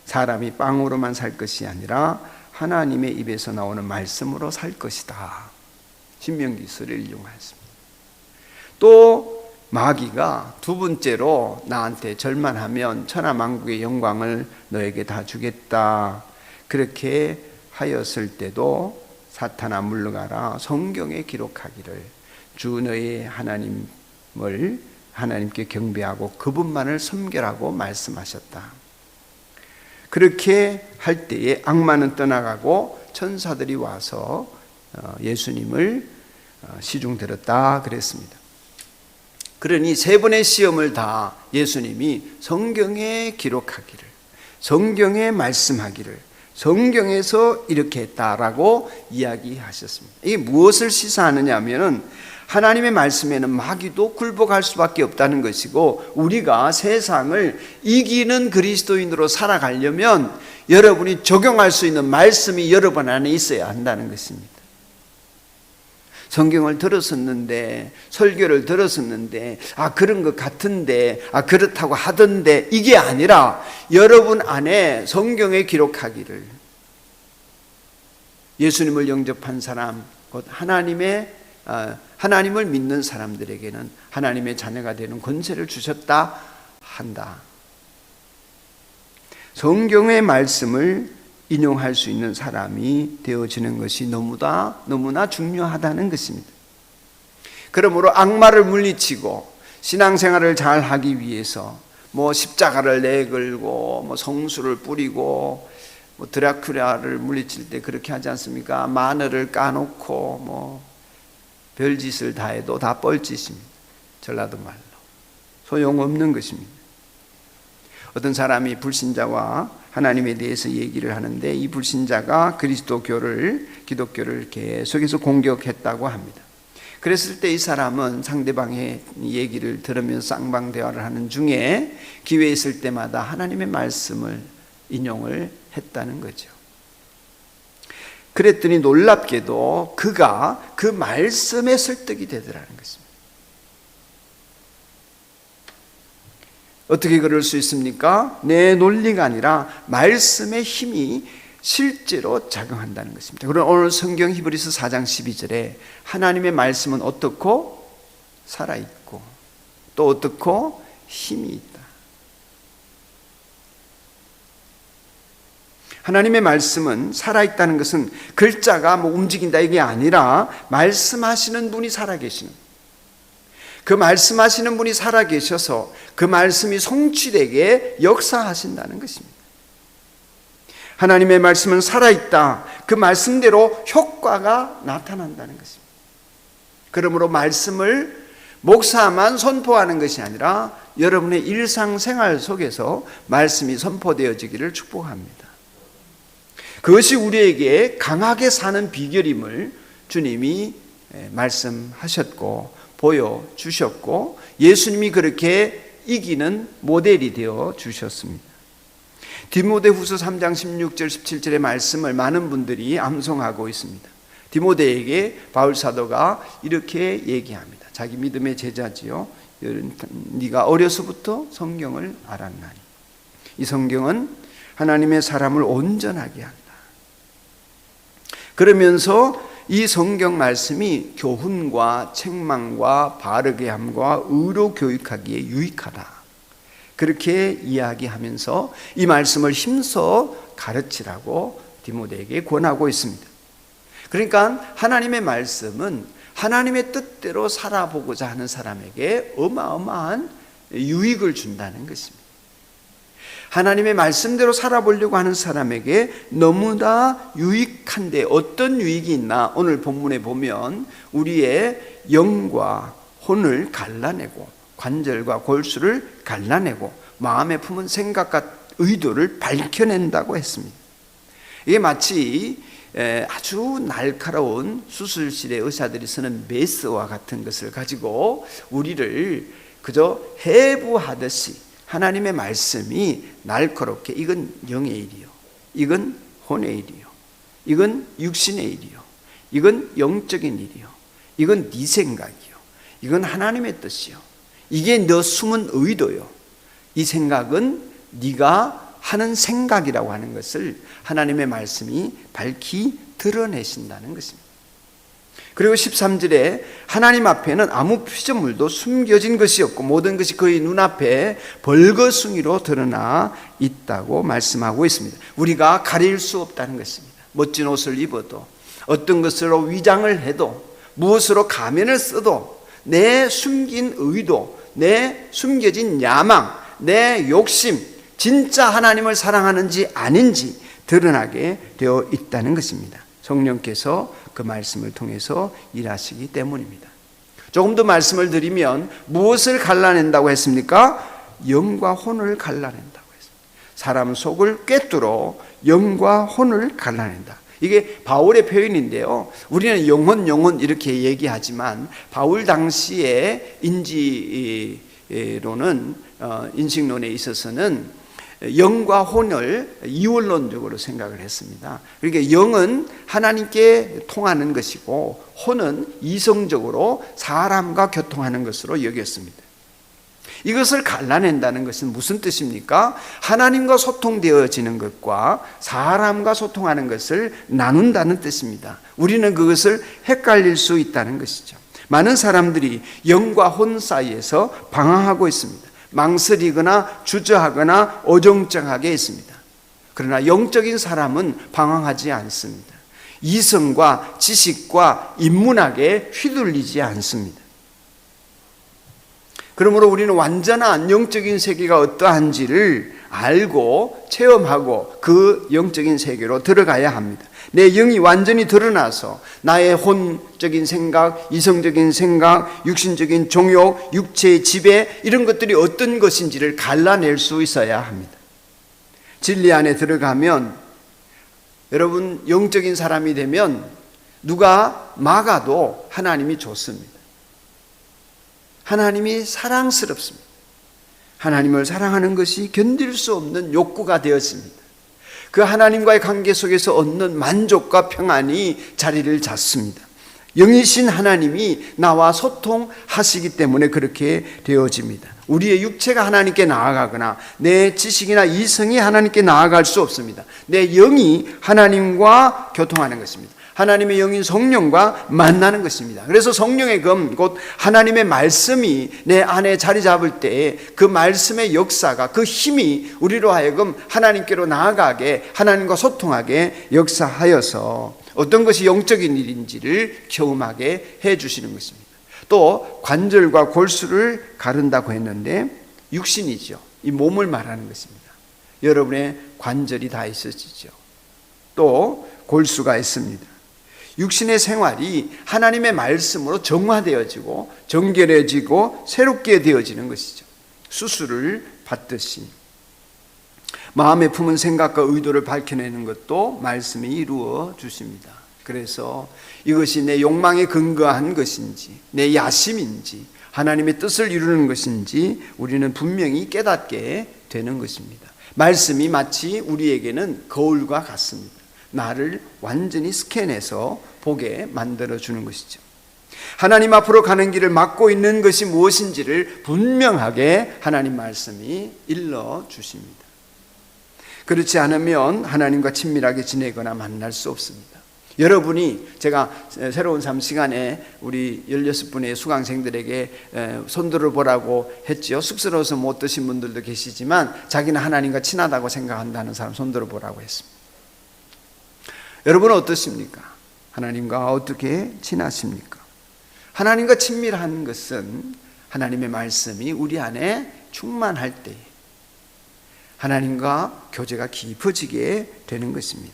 사람이 빵으로만 살 것이 아니라 하나님의 입에서 나오는 말씀으로 살 것이다. 신명기서를 이용하였습니다. 또 마귀가 두 번째로 나한테 절만하면 천하만국의 영광을 너에게 다 주겠다. 그렇게 하였을 때도 사탄아 물러가라. 성경에 기록하기를 주 너의 하나님을 하나님께 경배하고 그분만을 섬겨라고 말씀하셨다. 그렇게 할 때에 악마는 떠나가고 천사들이 와서 예수님을 시중들었다 그랬습니다. 그러니 세 번의 시험을 다 예수님이 성경에 기록하기를, 성경에 말씀하기를, 성경에서 이렇게 했다라고 이야기하셨습니다. 이게 무엇을 시사하느냐 하면은 하나님의 말씀에는 마귀도 굴복할 수밖에 없다는 것이고 우리가 세상을 이기는 그리스도인으로 살아가려면 여러분이 적용할 수 있는 말씀이 여러분 안에 있어야 한다는 것입니다. 성경을 들었었는데 설교를 들었었는데 그런 것 같은데 그렇다고 하던데 이게 아니라 여러분 안에 성경에 기록하기를 예수님을 영접한 사람 곧 하나님을 믿는 사람들에게는 하나님의 자녀가 되는 권세를 주셨다 한다. 성경의 말씀을 인용할 수 있는 사람이 되어지는 것이 너무나 중요하다는 것입니다. 그러므로 악마를 물리치고 신앙생활을 잘 하기 위해서 십자가를 내걸고 성수를 뿌리고 드라큘라를 물리칠 때 그렇게 하지 않습니까? 마늘을 까놓고 별짓을 다 해도 다 뻘짓입니다. 전라도 말로. 소용없는 것입니다. 어떤 사람이 불신자와 하나님에 대해서 얘기를 하는데 이 불신자가 기독교를 계속해서 공격했다고 합니다. 그랬을 때 이 사람은 상대방의 얘기를 들으면서 쌍방대화를 하는 중에 기회 있을 때마다 하나님의 말씀을 인용을 했다는 거죠. 그랬더니 놀랍게도 그가 그 말씀에 설득이 되더라는 것입니다. 어떻게 그럴 수 있습니까? 내 논리가 아니라 말씀의 힘이 실제로 작용한다는 것입니다. 그럼 오늘 성경 히브리서 4장 12절에 하나님의 말씀은 어떻고? 살아있고 또 어떻고? 힘이 있다. 하나님의 말씀은 살아있다는 것은 글자가 움직인다 이게 아니라 말씀하시는 분이 살아계시는, 그 말씀하시는 분이 살아계셔서 그 말씀이 성취되게 역사하신다는 것입니다. 하나님의 말씀은 살아있다. 그 말씀대로 효과가 나타난다는 것입니다. 그러므로 말씀을 목사만 선포하는 것이 아니라 여러분의 일상생활 속에서 말씀이 선포되어지기를 축복합니다. 그것이 우리에게 강하게 사는 비결임을 주님이 말씀하셨고 보여주셨고 예수님이 그렇게 이기는 모델이 되어 주셨습니다. 디모데후서 3장 16절 17절의 말씀을 많은 분들이 암송하고 있습니다. 디모데에게 바울 사도가 이렇게 얘기합니다. 자기 믿음의 제자지요. 네가 어려서부터 성경을 알았나니 이 성경은 하나님의 사람을 온전하게 한다. 그러면서 이 성경 말씀이 교훈과 책망과 바르게 함과 의로 교육하기에 유익하다. 그렇게 이야기하면서 이 말씀을 힘써 가르치라고 디모데에게 권하고 있습니다. 그러니까 하나님의 말씀은 하나님의 뜻대로 살아보고자 하는 사람에게 어마어마한 유익을 준다는 것입니다. 하나님의 말씀대로 살아보려고 하는 사람에게 너무나 유익한데 어떤 유익이 있나? 오늘 본문에 보면 우리의 영과 혼을 갈라내고 관절과 골수를 갈라내고 마음에 품은 생각과 의도를 밝혀낸다고 했습니다. 이게 마치 아주 날카로운 수술실에 의사들이 쓰는 메스와 같은 것을 가지고 우리를 그저 해부하듯이 하나님의 말씀이 날카롭게 이건 영의 일이요, 이건 혼의 일이요, 이건 육신의 일이요, 이건 영적인 일이요, 이건 네 생각이요, 이건 하나님의 뜻이요, 이게 너 숨은 의도요, 이 생각은 네가 하는 생각이라고 하는 것을 하나님의 말씀이 밝히 드러내신다는 것입니다. 그리고 13절에 하나님 앞에는 아무 피조물도 숨겨진 것이 없고 모든 것이 그의 눈앞에 벌거숭이로 드러나 있다고 말씀하고 있습니다. 우리가 가릴 수 없다는 것입니다. 멋진 옷을 입어도 어떤 것으로 위장을 해도 무엇으로 가면을 써도 내 숨긴 의도, 내 숨겨진 야망, 내 욕심, 진짜 하나님을 사랑하는지 아닌지 드러나게 되어 있다는 것입니다. 성령께서 그 말씀을 통해서 일하시기 때문입니다. 조금 더 말씀을 드리면 무엇을 갈라낸다고 했습니까? 영과 혼을 갈라낸다고 했습니다. 사람 속을 꿰뚫어 영과 혼을 갈라낸다. 이게 바울의 표현인데요. 우리는 영혼 이렇게 얘기하지만 바울 당시의 인식론에 있어서는 영과 혼을 이원론적으로 생각을 했습니다. 그러니까 영은 하나님께 통하는 것이고 혼은 이성적으로 사람과 교통하는 것으로 여겼습니다. 이것을 갈라낸다는 것은 무슨 뜻입니까? 하나님과 소통되어지는 것과 사람과 소통하는 것을 나눈다는 뜻입니다. 우리는 그것을 헷갈릴 수 있다는 것이죠. 많은 사람들이 영과 혼 사이에서 방황하고 있습니다. 망설이거나 주저하거나 어정쩡하게 있습니다. 그러나 영적인 사람은 방황하지 않습니다. 이성과 지식과 인문학에 휘둘리지 않습니다. 그러므로 우리는 완전한 영적인 세계가 어떠한지를 알고 체험하고 그 영적인 세계로 들어가야 합니다. 내 영이 완전히 드러나서 나의 혼적인 생각, 이성적인 생각, 육신적인 종욕, 육체의 지배 이런 것들이 어떤 것인지를 갈라낼 수 있어야 합니다. 진리 안에 들어가면 여러분 영적인 사람이 되면 누가 막아도 하나님이 좋습니다. 하나님이 사랑스럽습니다. 하나님을 사랑하는 것이 견딜 수 없는 욕구가 되었습니다. 그 하나님과의 관계 속에서 얻는 만족과 평안이 자리를 잡습니다. 영이신 하나님이 나와 소통하시기 때문에 그렇게 되어집니다. 우리의 육체가 하나님께 나아가거나 내 지식이나 이성이 하나님께 나아갈 수 없습니다. 내 영이 하나님과 교통하는 것입니다. 하나님의 영인 성령과 만나는 것입니다. 그래서 성령의 검, 곧 하나님의 말씀이 내 안에 자리 잡을 때에 그 말씀의 역사가, 그 힘이 우리로 하여금 하나님께로 나아가게, 하나님과 소통하게 역사하여서 어떤 것이 영적인 일인지를 경험하게 해주시는 것입니다. 또 관절과 골수를 가른다고 했는데 육신이죠. 이 몸을 말하는 것입니다. 여러분의 관절이 다 있으시죠. 또 골수가 있습니다. 육신의 생활이 하나님의 말씀으로 정화되어지고 정결해지고 새롭게 되어지는 것이죠. 수술을 받듯이 마음에 품은 생각과 의도를 밝혀내는 것도 말씀이 이루어 주십니다. 그래서 이것이 내 욕망에 근거한 것인지 내 야심인지 하나님의 뜻을 이루는 것인지 우리는 분명히 깨닫게 되는 것입니다. 말씀이 마치 우리에게는 거울과 같습니다. 나를 완전히 스캔해서 보게 만들어주는 것이죠. 하나님 앞으로 가는 길을 막고 있는 것이 무엇인지를 분명하게 하나님 말씀이 일러주십니다. 그렇지 않으면 하나님과 친밀하게 지내거나 만날 수 없습니다. 여러분이 제가 새로운 삶 시간에 우리 16분의 수강생들에게 손들어 보라고 했죠. 쑥스러워서 못 드신 분들도 계시지만 자기는 하나님과 친하다고 생각한다는 사람 손들어 보라고 했습니다. 여러분은 어떻습니까? 하나님과 어떻게 친하십니까? 하나님과 친밀한 것은 하나님의 말씀이 우리 안에 충만할 때 하나님과 교제가 깊어지게 되는 것입니다.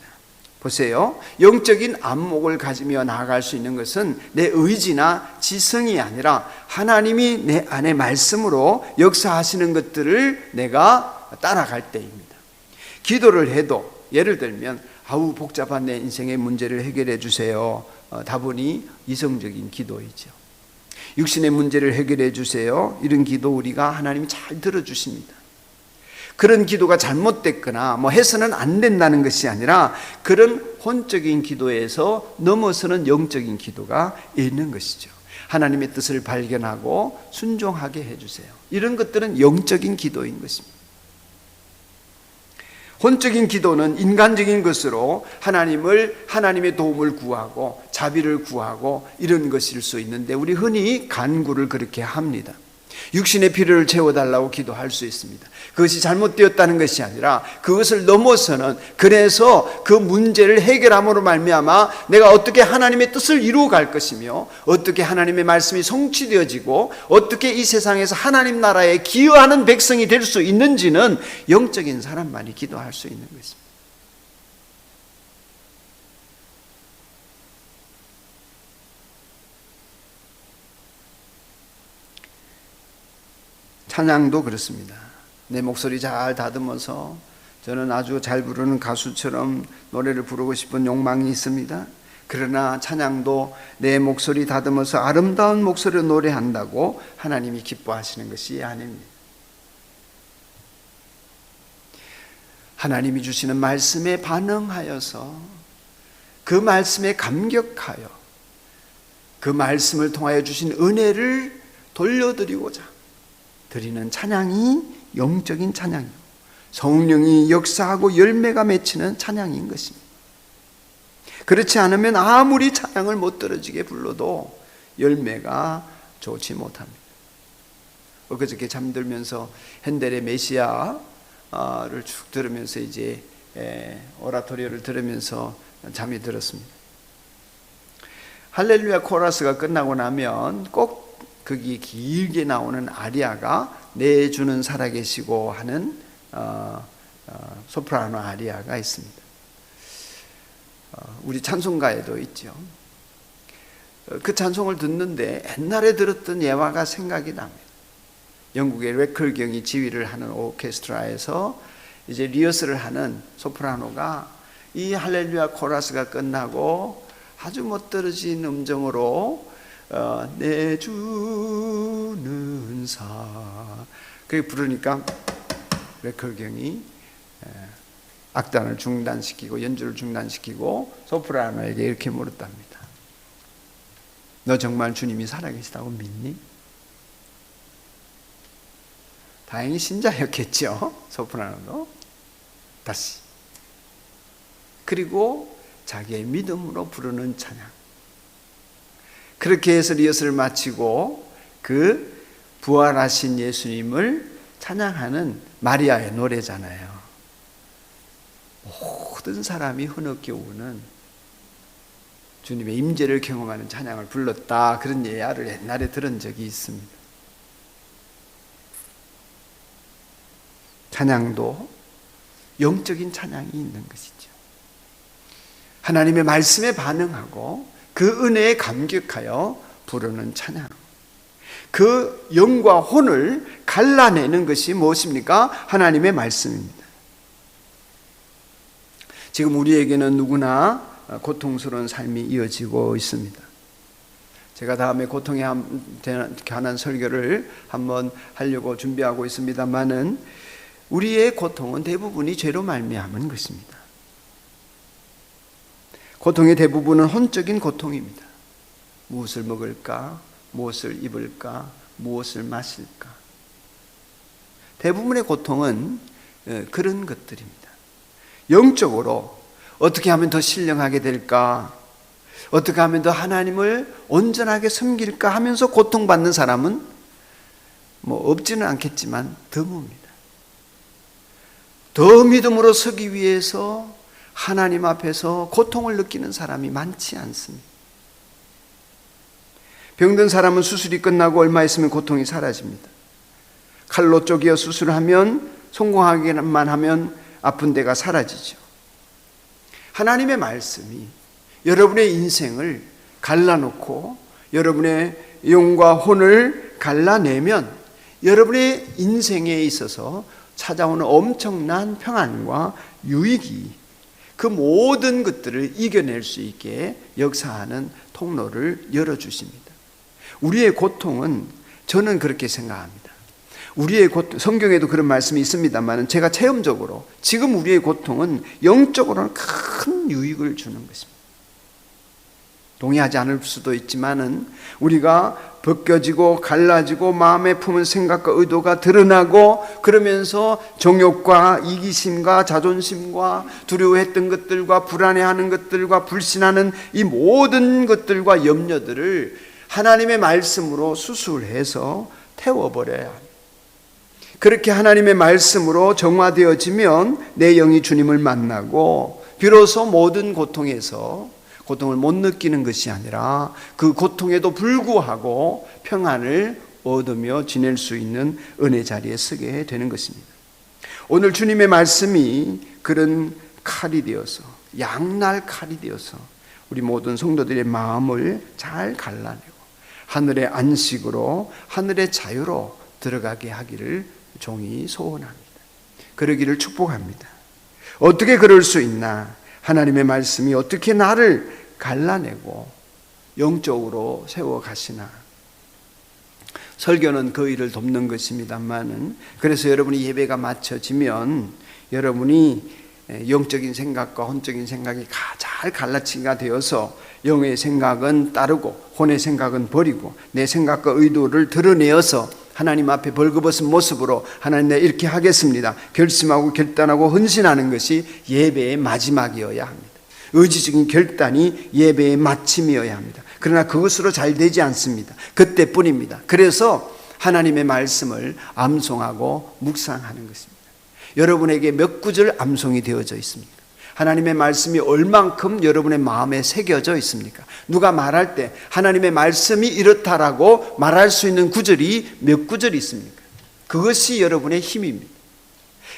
보세요. 영적인 안목을 가지며 나아갈 수 있는 것은 내 의지나 지성이 아니라 하나님이 내 안에 말씀으로 역사하시는 것들을 내가 따라갈 때입니다. 기도를 해도 예를 들면 아우 복잡한 내 인생의 문제를 해결해 주세요. 다분히 이성적인 기도이죠. 육신의 문제를 해결해 주세요. 이런 기도 우리가 하나님이 잘 들어주십니다. 그런 기도가 잘못됐거나 해서는 안 된다는 것이 아니라 그런 혼적인 기도에서 넘어서는 영적인 기도가 있는 것이죠. 하나님의 뜻을 발견하고 순종하게 해주세요. 이런 것들은 영적인 기도인 것입니다. 혼적인 기도는 인간적인 것으로 하나님의 도움을 구하고 자비를 구하고 이런 것일 수 있는데 우리 흔히 간구를 그렇게 합니다. 육신의 필요를 채워달라고 기도할 수 있습니다. 그것이 잘못되었다는 것이 아니라 그것을 넘어서는 그래서 그 문제를 해결함으로 말미암아 내가 어떻게 하나님의 뜻을 이루어갈 것이며 어떻게 하나님의 말씀이 성취되어지고 어떻게 이 세상에서 하나님 나라에 기여하는 백성이 될 수 있는지는 영적인 사람만이 기도할 수 있는 것입니다. 찬양도 그렇습니다. 내 목소리 잘 다듬어서 저는 아주 잘 부르는 가수처럼 노래를 부르고 싶은 욕망이 있습니다. 그러나 찬양도 내 목소리 다듬어서 아름다운 목소리로 노래한다고 하나님이 기뻐하시는 것이 아닙니다. 하나님이 주시는 말씀에 반응하여서 그 말씀에 감격하여 그 말씀을 통하여 주신 은혜를 돌려드리고자 드리는 찬양이 영적인 찬양이고 성령이 역사하고 열매가 맺히는 찬양인 것입니다. 그렇지 않으면 아무리 찬양을 못 들어지게 불러도 열매가 좋지 못합니다. 엊그저께 잠들면서 핸델의 메시아를 쭉 들으면서 이제 오라토리오를 들으면서 잠이 들었습니다. 할렐루야 코러스가 끝나고 나면 꼭 거기 길게 나오는 아리아가 내 주는 살아계시고 하는 소프라노 아리아가 있습니다. 우리 찬송가에도 있죠. 그 찬송을 듣는데 옛날에 들었던 예화가 생각이 납니다. 영국의 레클경이 지휘를 하는 오케스트라에서 이제 리허설을 하는 소프라노가 이 할렐루야 코러스가 끝나고 아주 멋들어진 음정으로 내 주는 사 그렇게 부르니까 레클경이 악단을 중단시키고 연주를 중단시키고 소프라노에게 이렇게 물었답니다. 너 정말 주님이 살아계시다고 믿니? 다행히 신자였겠죠. 소프라노도. 다시. 그리고 자기의 믿음으로 부르는 찬양. 그렇게 해서 리허설을 마치고 그 부활하신 예수님을 찬양하는 마리아의 노래잖아요. 모든 사람이 흐느껴오는 주님의 임재를 경험하는 찬양을 불렀다. 그런 예화를 옛날에 들은 적이 있습니다. 찬양도 영적인 찬양이 있는 것이죠. 하나님의 말씀에 반응하고 그 은혜에 감격하여 부르는 찬양. 그 영과 혼을 갈라내는 것이 무엇입니까? 하나님의 말씀입니다. 지금 우리에게는 누구나 고통스러운 삶이 이어지고 있습니다. 제가 다음에 고통에 관한 설교를 한번 하려고 준비하고 있습니다만은 우리의 고통은 대부분이 죄로 말미암은 것입니다. 고통의 대부분은 혼적인 고통입니다. 무엇을 먹을까? 무엇을 입을까? 무엇을 마실까? 대부분의 고통은 그런 것들입니다. 영적으로 어떻게 하면 더 신령하게 될까? 어떻게 하면 더 하나님을 온전하게 섬길까 하면서 고통받는 사람은 없지는 않겠지만 드뭅니다. 더 믿음으로 서기 위해서 하나님 앞에서 고통을 느끼는 사람이 많지 않습니다. 병든 사람은 수술이 끝나고 얼마 있으면 고통이 사라집니다. 칼로 쪼개어 수술하면 성공하기만 하면 아픈 데가 사라지죠. 하나님의 말씀이 여러분의 인생을 갈라놓고 여러분의 영과 혼을 갈라내면 여러분의 인생에 있어서 찾아오는 엄청난 평안과 유익이 그 모든 것들을 이겨낼 수 있게 역사하는 통로를 열어주십니다. 우리의 고통은 저는 그렇게 생각합니다. 우리의 고통, 성경에도 그런 말씀이 있습니다만 제가 체험적으로 지금 우리의 고통은 영적으로는 큰 유익을 주는 것입니다. 동의하지 않을 수도 있지만은 우리가 벗겨지고 갈라지고 마음에 품은 생각과 의도가 드러나고 그러면서 정욕과 이기심과 자존심과 두려워했던 것들과 불안해하는 것들과 불신하는 이 모든 것들과 염려들을 하나님의 말씀으로 수술해서 태워버려야 합니다. 그렇게 하나님의 말씀으로 정화되어지면 내 영이 주님을 만나고 비로소 모든 고통에서 고통을 못 느끼는 것이 아니라 그 고통에도 불구하고 평안을 얻으며 지낼 수 있는 은혜 자리에 서게 되는 것입니다. 오늘 주님의 말씀이 그런 칼이 되어서 양날 칼이 되어서 우리 모든 성도들의 마음을 잘 갈라내고 하늘의 안식으로 하늘의 자유로 들어가게 하기를 종이 소원합니다. 그러기를 축복합니다. 어떻게 그럴 수 있나? 하나님의 말씀이 어떻게 나를 갈라내고 영적으로 세워가시나. 설교는 그 일을 돕는 것입니다만은 그래서 여러분이 예배가 마쳐지면 여러분이 영적인 생각과 혼적인 생각이 잘 갈라치기가 되어서 영의 생각은 따르고 혼의 생각은 버리고 내 생각과 의도를 드러내어서 하나님 앞에 벌거벗은 모습으로 하나님 내가 이렇게 하겠습니다 결심하고 결단하고 헌신하는 것이 예배의 마지막이어야 합니다. 의지적인 결단이 예배의 마침이어야 합니다. 그러나 그것으로 잘 되지 않습니다. 그때뿐입니다. 그래서 하나님의 말씀을 암송하고 묵상하는 것입니다. 여러분에게 몇 구절 암송이 되어져 있습니까? 하나님의 말씀이 얼만큼 여러분의 마음에 새겨져 있습니까? 누가 말할 때 하나님의 말씀이 이렇다라고 말할 수 있는 구절이 몇 구절이 있습니까? 그것이 여러분의 힘입니다.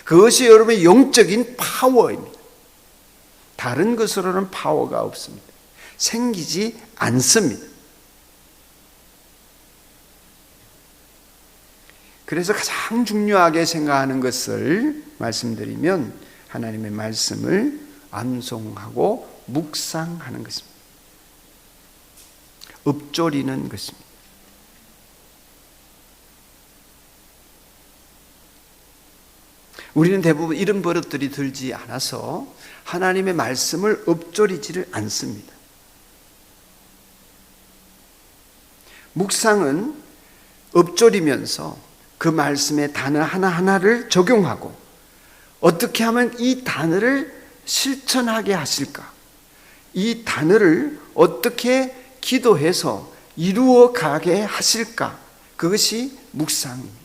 그것이 여러분의 영적인 파워입니다. 다른 것으로는 파워가 없습니다. 생기지 않습니다. 그래서 가장 중요하게 생각하는 것을 말씀드리면 하나님의 말씀을 암송하고 묵상하는 것입니다. 읊조리는 것입니다. 우리는 대부분 이런 버릇들이 들지 않아서 하나님의 말씀을 읊조리지를 않습니다. 묵상은 읊조리면서 그 말씀의 단어 하나하나를 적용하고 어떻게 하면 이 단어를 실천하게 하실까? 이 단어를 어떻게 기도해서 이루어 가게 하실까? 그것이 묵상입니다.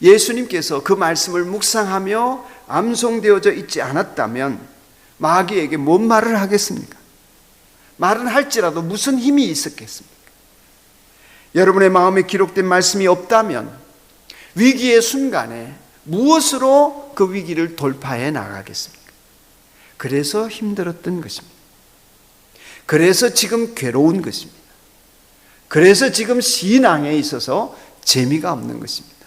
예수님께서 그 말씀을 묵상하며 암송되어져 있지 않았다면 마귀에게 뭔 말을 하겠습니까? 말은 할지라도 무슨 힘이 있었겠습니까? 여러분의 마음에 기록된 말씀이 없다면 위기의 순간에 무엇으로 그 위기를 돌파해 나가겠습니까? 그래서 힘들었던 것입니다. 그래서 지금 괴로운 것입니다. 그래서 지금 신앙에 있어서 재미가 없는 것입니다.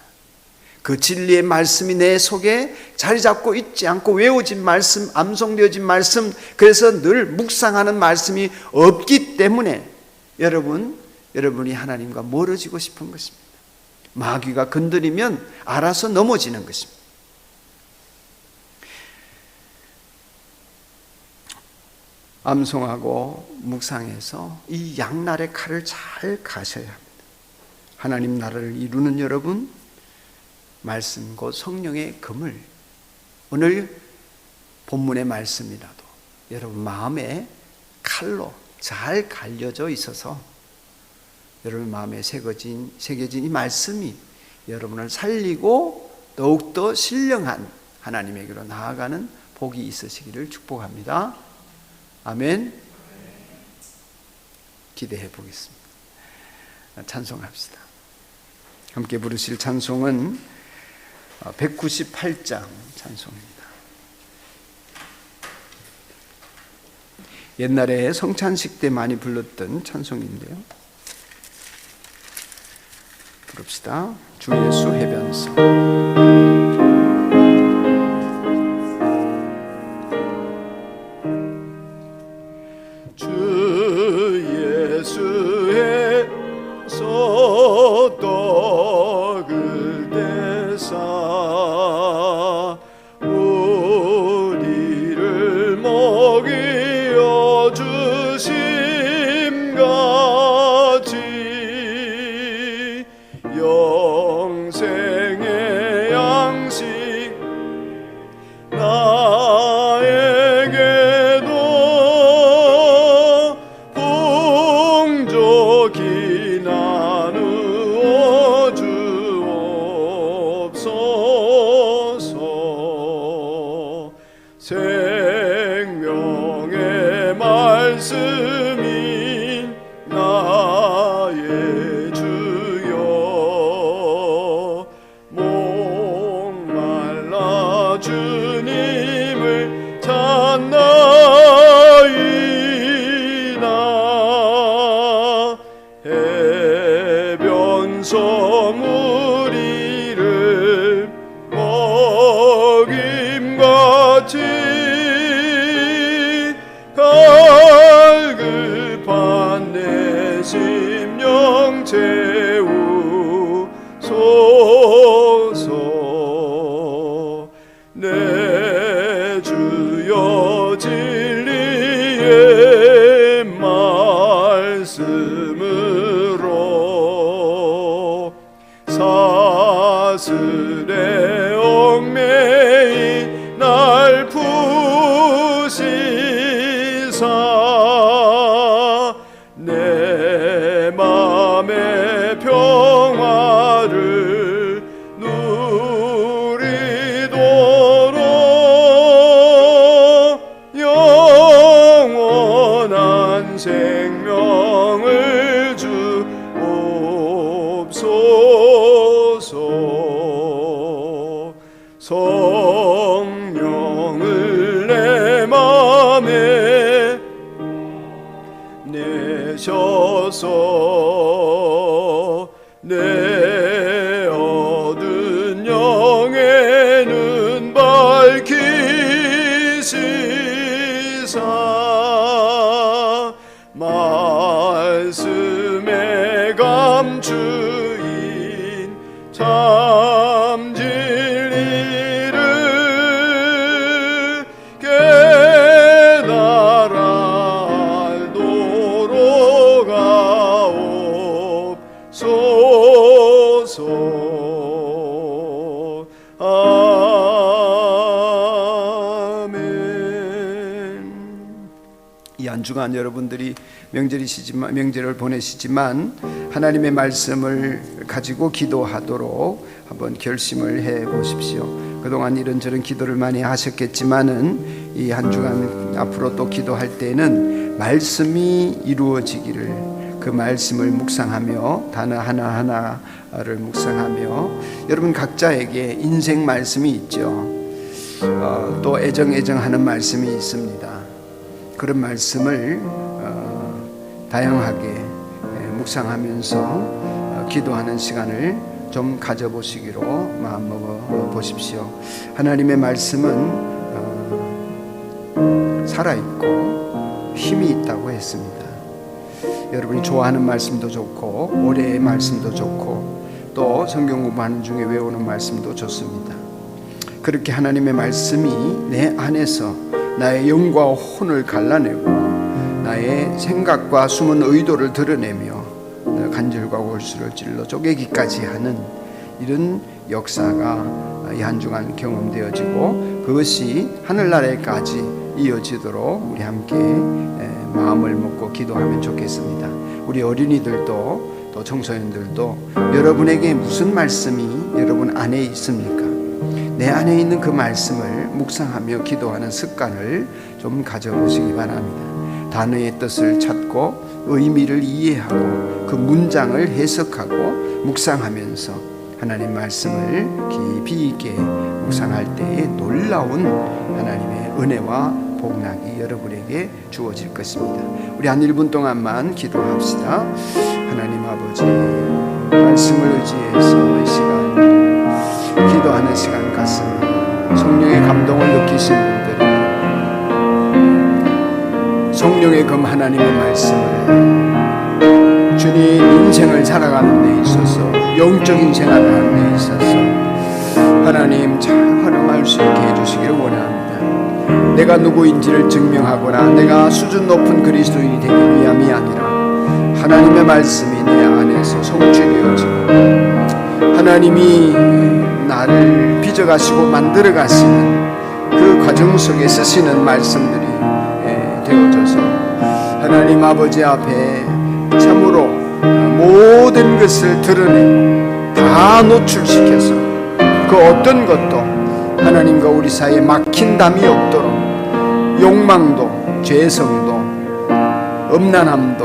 그 진리의 말씀이 내 속에 자리 잡고 있지 않고 외워진 말씀, 암송되어진 말씀, 그래서 늘 묵상하는 말씀이 없기 때문에 여러분이 하나님과 멀어지고 싶은 것입니다. 마귀가 건드리면 알아서 넘어지는 것입니다. 암송하고 묵상해서 이 양날의 칼을 잘 가셔야 합니다. 하나님 나라를 이루는 여러분, 말씀 곧 성령의 검을 오늘 본문의 말씀이라도 여러분 마음에 칼로 잘 갈려져 있어서 여러분 마음에 새겨진 이 말씀이 여러분을 살리고 더욱더 신령한 하나님에게로 나아가는 복이 있으시기를 축복합니다. 아멘. 기대해 보겠습니다. 찬송합시다. 함께 부르실 찬송은 198장 찬송입니다. 옛날에 성찬식 때 많이 불렀던 찬송인데요. 부릅시다. 주 예수 해변서. 주 예수의 떡을 떼사 우리를 먹여 주심같이 영생의 양식 나에게도 풍족히 나누어 주옵소서. 생명의 말씀인 나의 주여 목말라 주님을 찾나이다. 해변서 무리를 먹임같이 갈급한 내 심령 채우소서. 내 주여 진리의 말씀으로 사슬에 얽매인 날 푸시사 내 맘의 평화를 누리도록 영원한 생명을 주옵소서. 삶의 감주인 참 진리를 깨달아 알도록 하옵소서. 아멘. 이 한 주간 여러분들이 명절을 보내시지만 하나님의 말씀을 가지고 기도하도록 한번 결심을 해 보십시오. 그동안 이런저런 기도를 많이 하셨겠지만은 이 한 주간 앞으로 또 기도할 때는 말씀이 이루어지기를, 그 말씀을 묵상하며 단어 하나하나를 묵상하며, 여러분 각자에게 인생 말씀이 있죠. 또 애정하는 말씀이 있습니다. 그런 말씀을 다양하게 묵상하면서 기도하는 시간을 좀 가져보시기로 마음먹어 보십시오. 하나님의 말씀은 살아있고 힘이 있다고 했습니다. 여러분이 좋아하는 말씀도 좋고 올해의 말씀도 좋고 또 성경 공부하는 중에 외우는 말씀도 좋습니다. 그렇게 하나님의 말씀이 내 안에서 나의 영과 혼을 갈라내고 나의 생각과 숨은 의도를 드러내며 간절과 골수를 찔러 쪼개기까지 하는 이런 역사가 이 한 주간 경험되어지고 그것이 하늘나라에까지 이어지도록 우리 함께 마음을 먹고 기도하면 좋겠습니다. 우리 어린이들도 또 청소년들도 여러분에게 무슨 말씀이 여러분 안에 있습니까? 내 안에 있는 그 말씀을 묵상하며 기도하는 습관을 좀 가져보시기 바랍니다. 단어의 뜻을 찾고 의미를 이해하고 그 문장을 해석하고 묵상하면서 하나님 말씀을 깊이 있게 묵상할 때에 놀라운 하나님의 은혜와 복락이 여러분에게 주어질 것입니다. 우리 한 1분 동안만 기도합시다. 하나님 아버지, 말씀을 의지해서 이 시간 기도하는 시간 같습니다. 성령의 감동을 느끼신 분들이 성령의 검 하나님의 말씀을 주님 인생을 살아가는 데 있어서, 영적인 생활을 하는 데 있어서 하나님 잘 활용할 수 있게 해주시기를 원합니다. 내가 누구인지를 증명하거나 내가 수준 높은 그리스도인이 되기 위함이 아니라 하나님의 말씀이 내 안에서 성취되어지고 하나님이 나를 빚어가시고 만들어가시는 그 과정 속에 쓰시는 말씀들이 되어져서 하나님 아버지 앞에 참으로 모든 것을 드러내고 다 노출시켜서 그 어떤 것도 하나님과 우리 사이에 막힌 담이 없도록 욕망도 죄성도 음란함도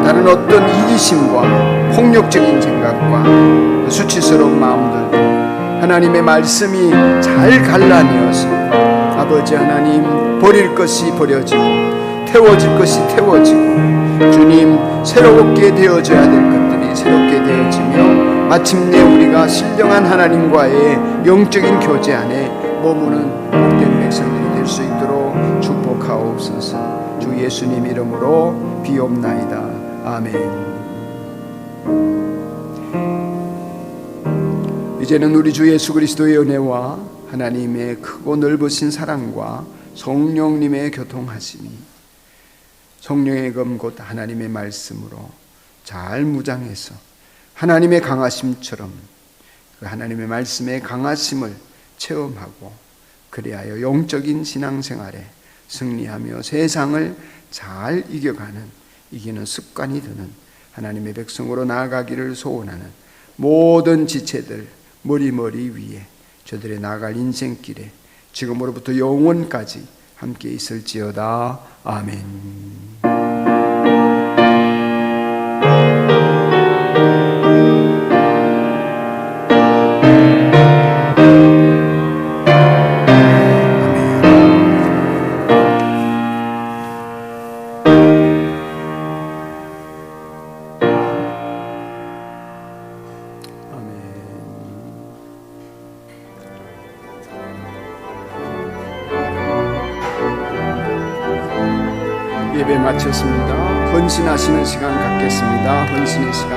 다른 어떤 이기심과 폭력적인 생각과 수치스러운 마음들도 하나님의 말씀이 잘 갈라내어서 아버지 하나님, 버릴 것이 버려지고 태워질 것이 태워지고 주님 새롭게 되어져야 될 것들이 새롭게 되어지며 마침내 우리가 신령한 하나님과의 영적인 교제 안에 머무는 복된 백성들이 될 수 있도록 축복하옵소서. 주 예수님 이름으로 비옵나이다. 아멘. 이제는 우리 주 예수 그리스도의 은혜와 하나님의 크고 넓으신 사랑과 성령님의 교통하심이 성령의 검 곧 하나님의 말씀으로 잘 무장해서 하나님의 강하심처럼 그 하나님의 말씀의 강하심을 체험하고 그리하여 영적인 신앙생활에 승리하며 세상을 잘 이기는 습관이 드는 하나님의 백성으로 나아가기를 소원하는 모든 지체들 머리 위에 저들의 나아갈 인생길에 지금으로부터 영원까지 함께 있을지어다. 아멘. 예배 마쳤습니다. 헌신하시는 시간 갖겠습니다. 헌신의 시간.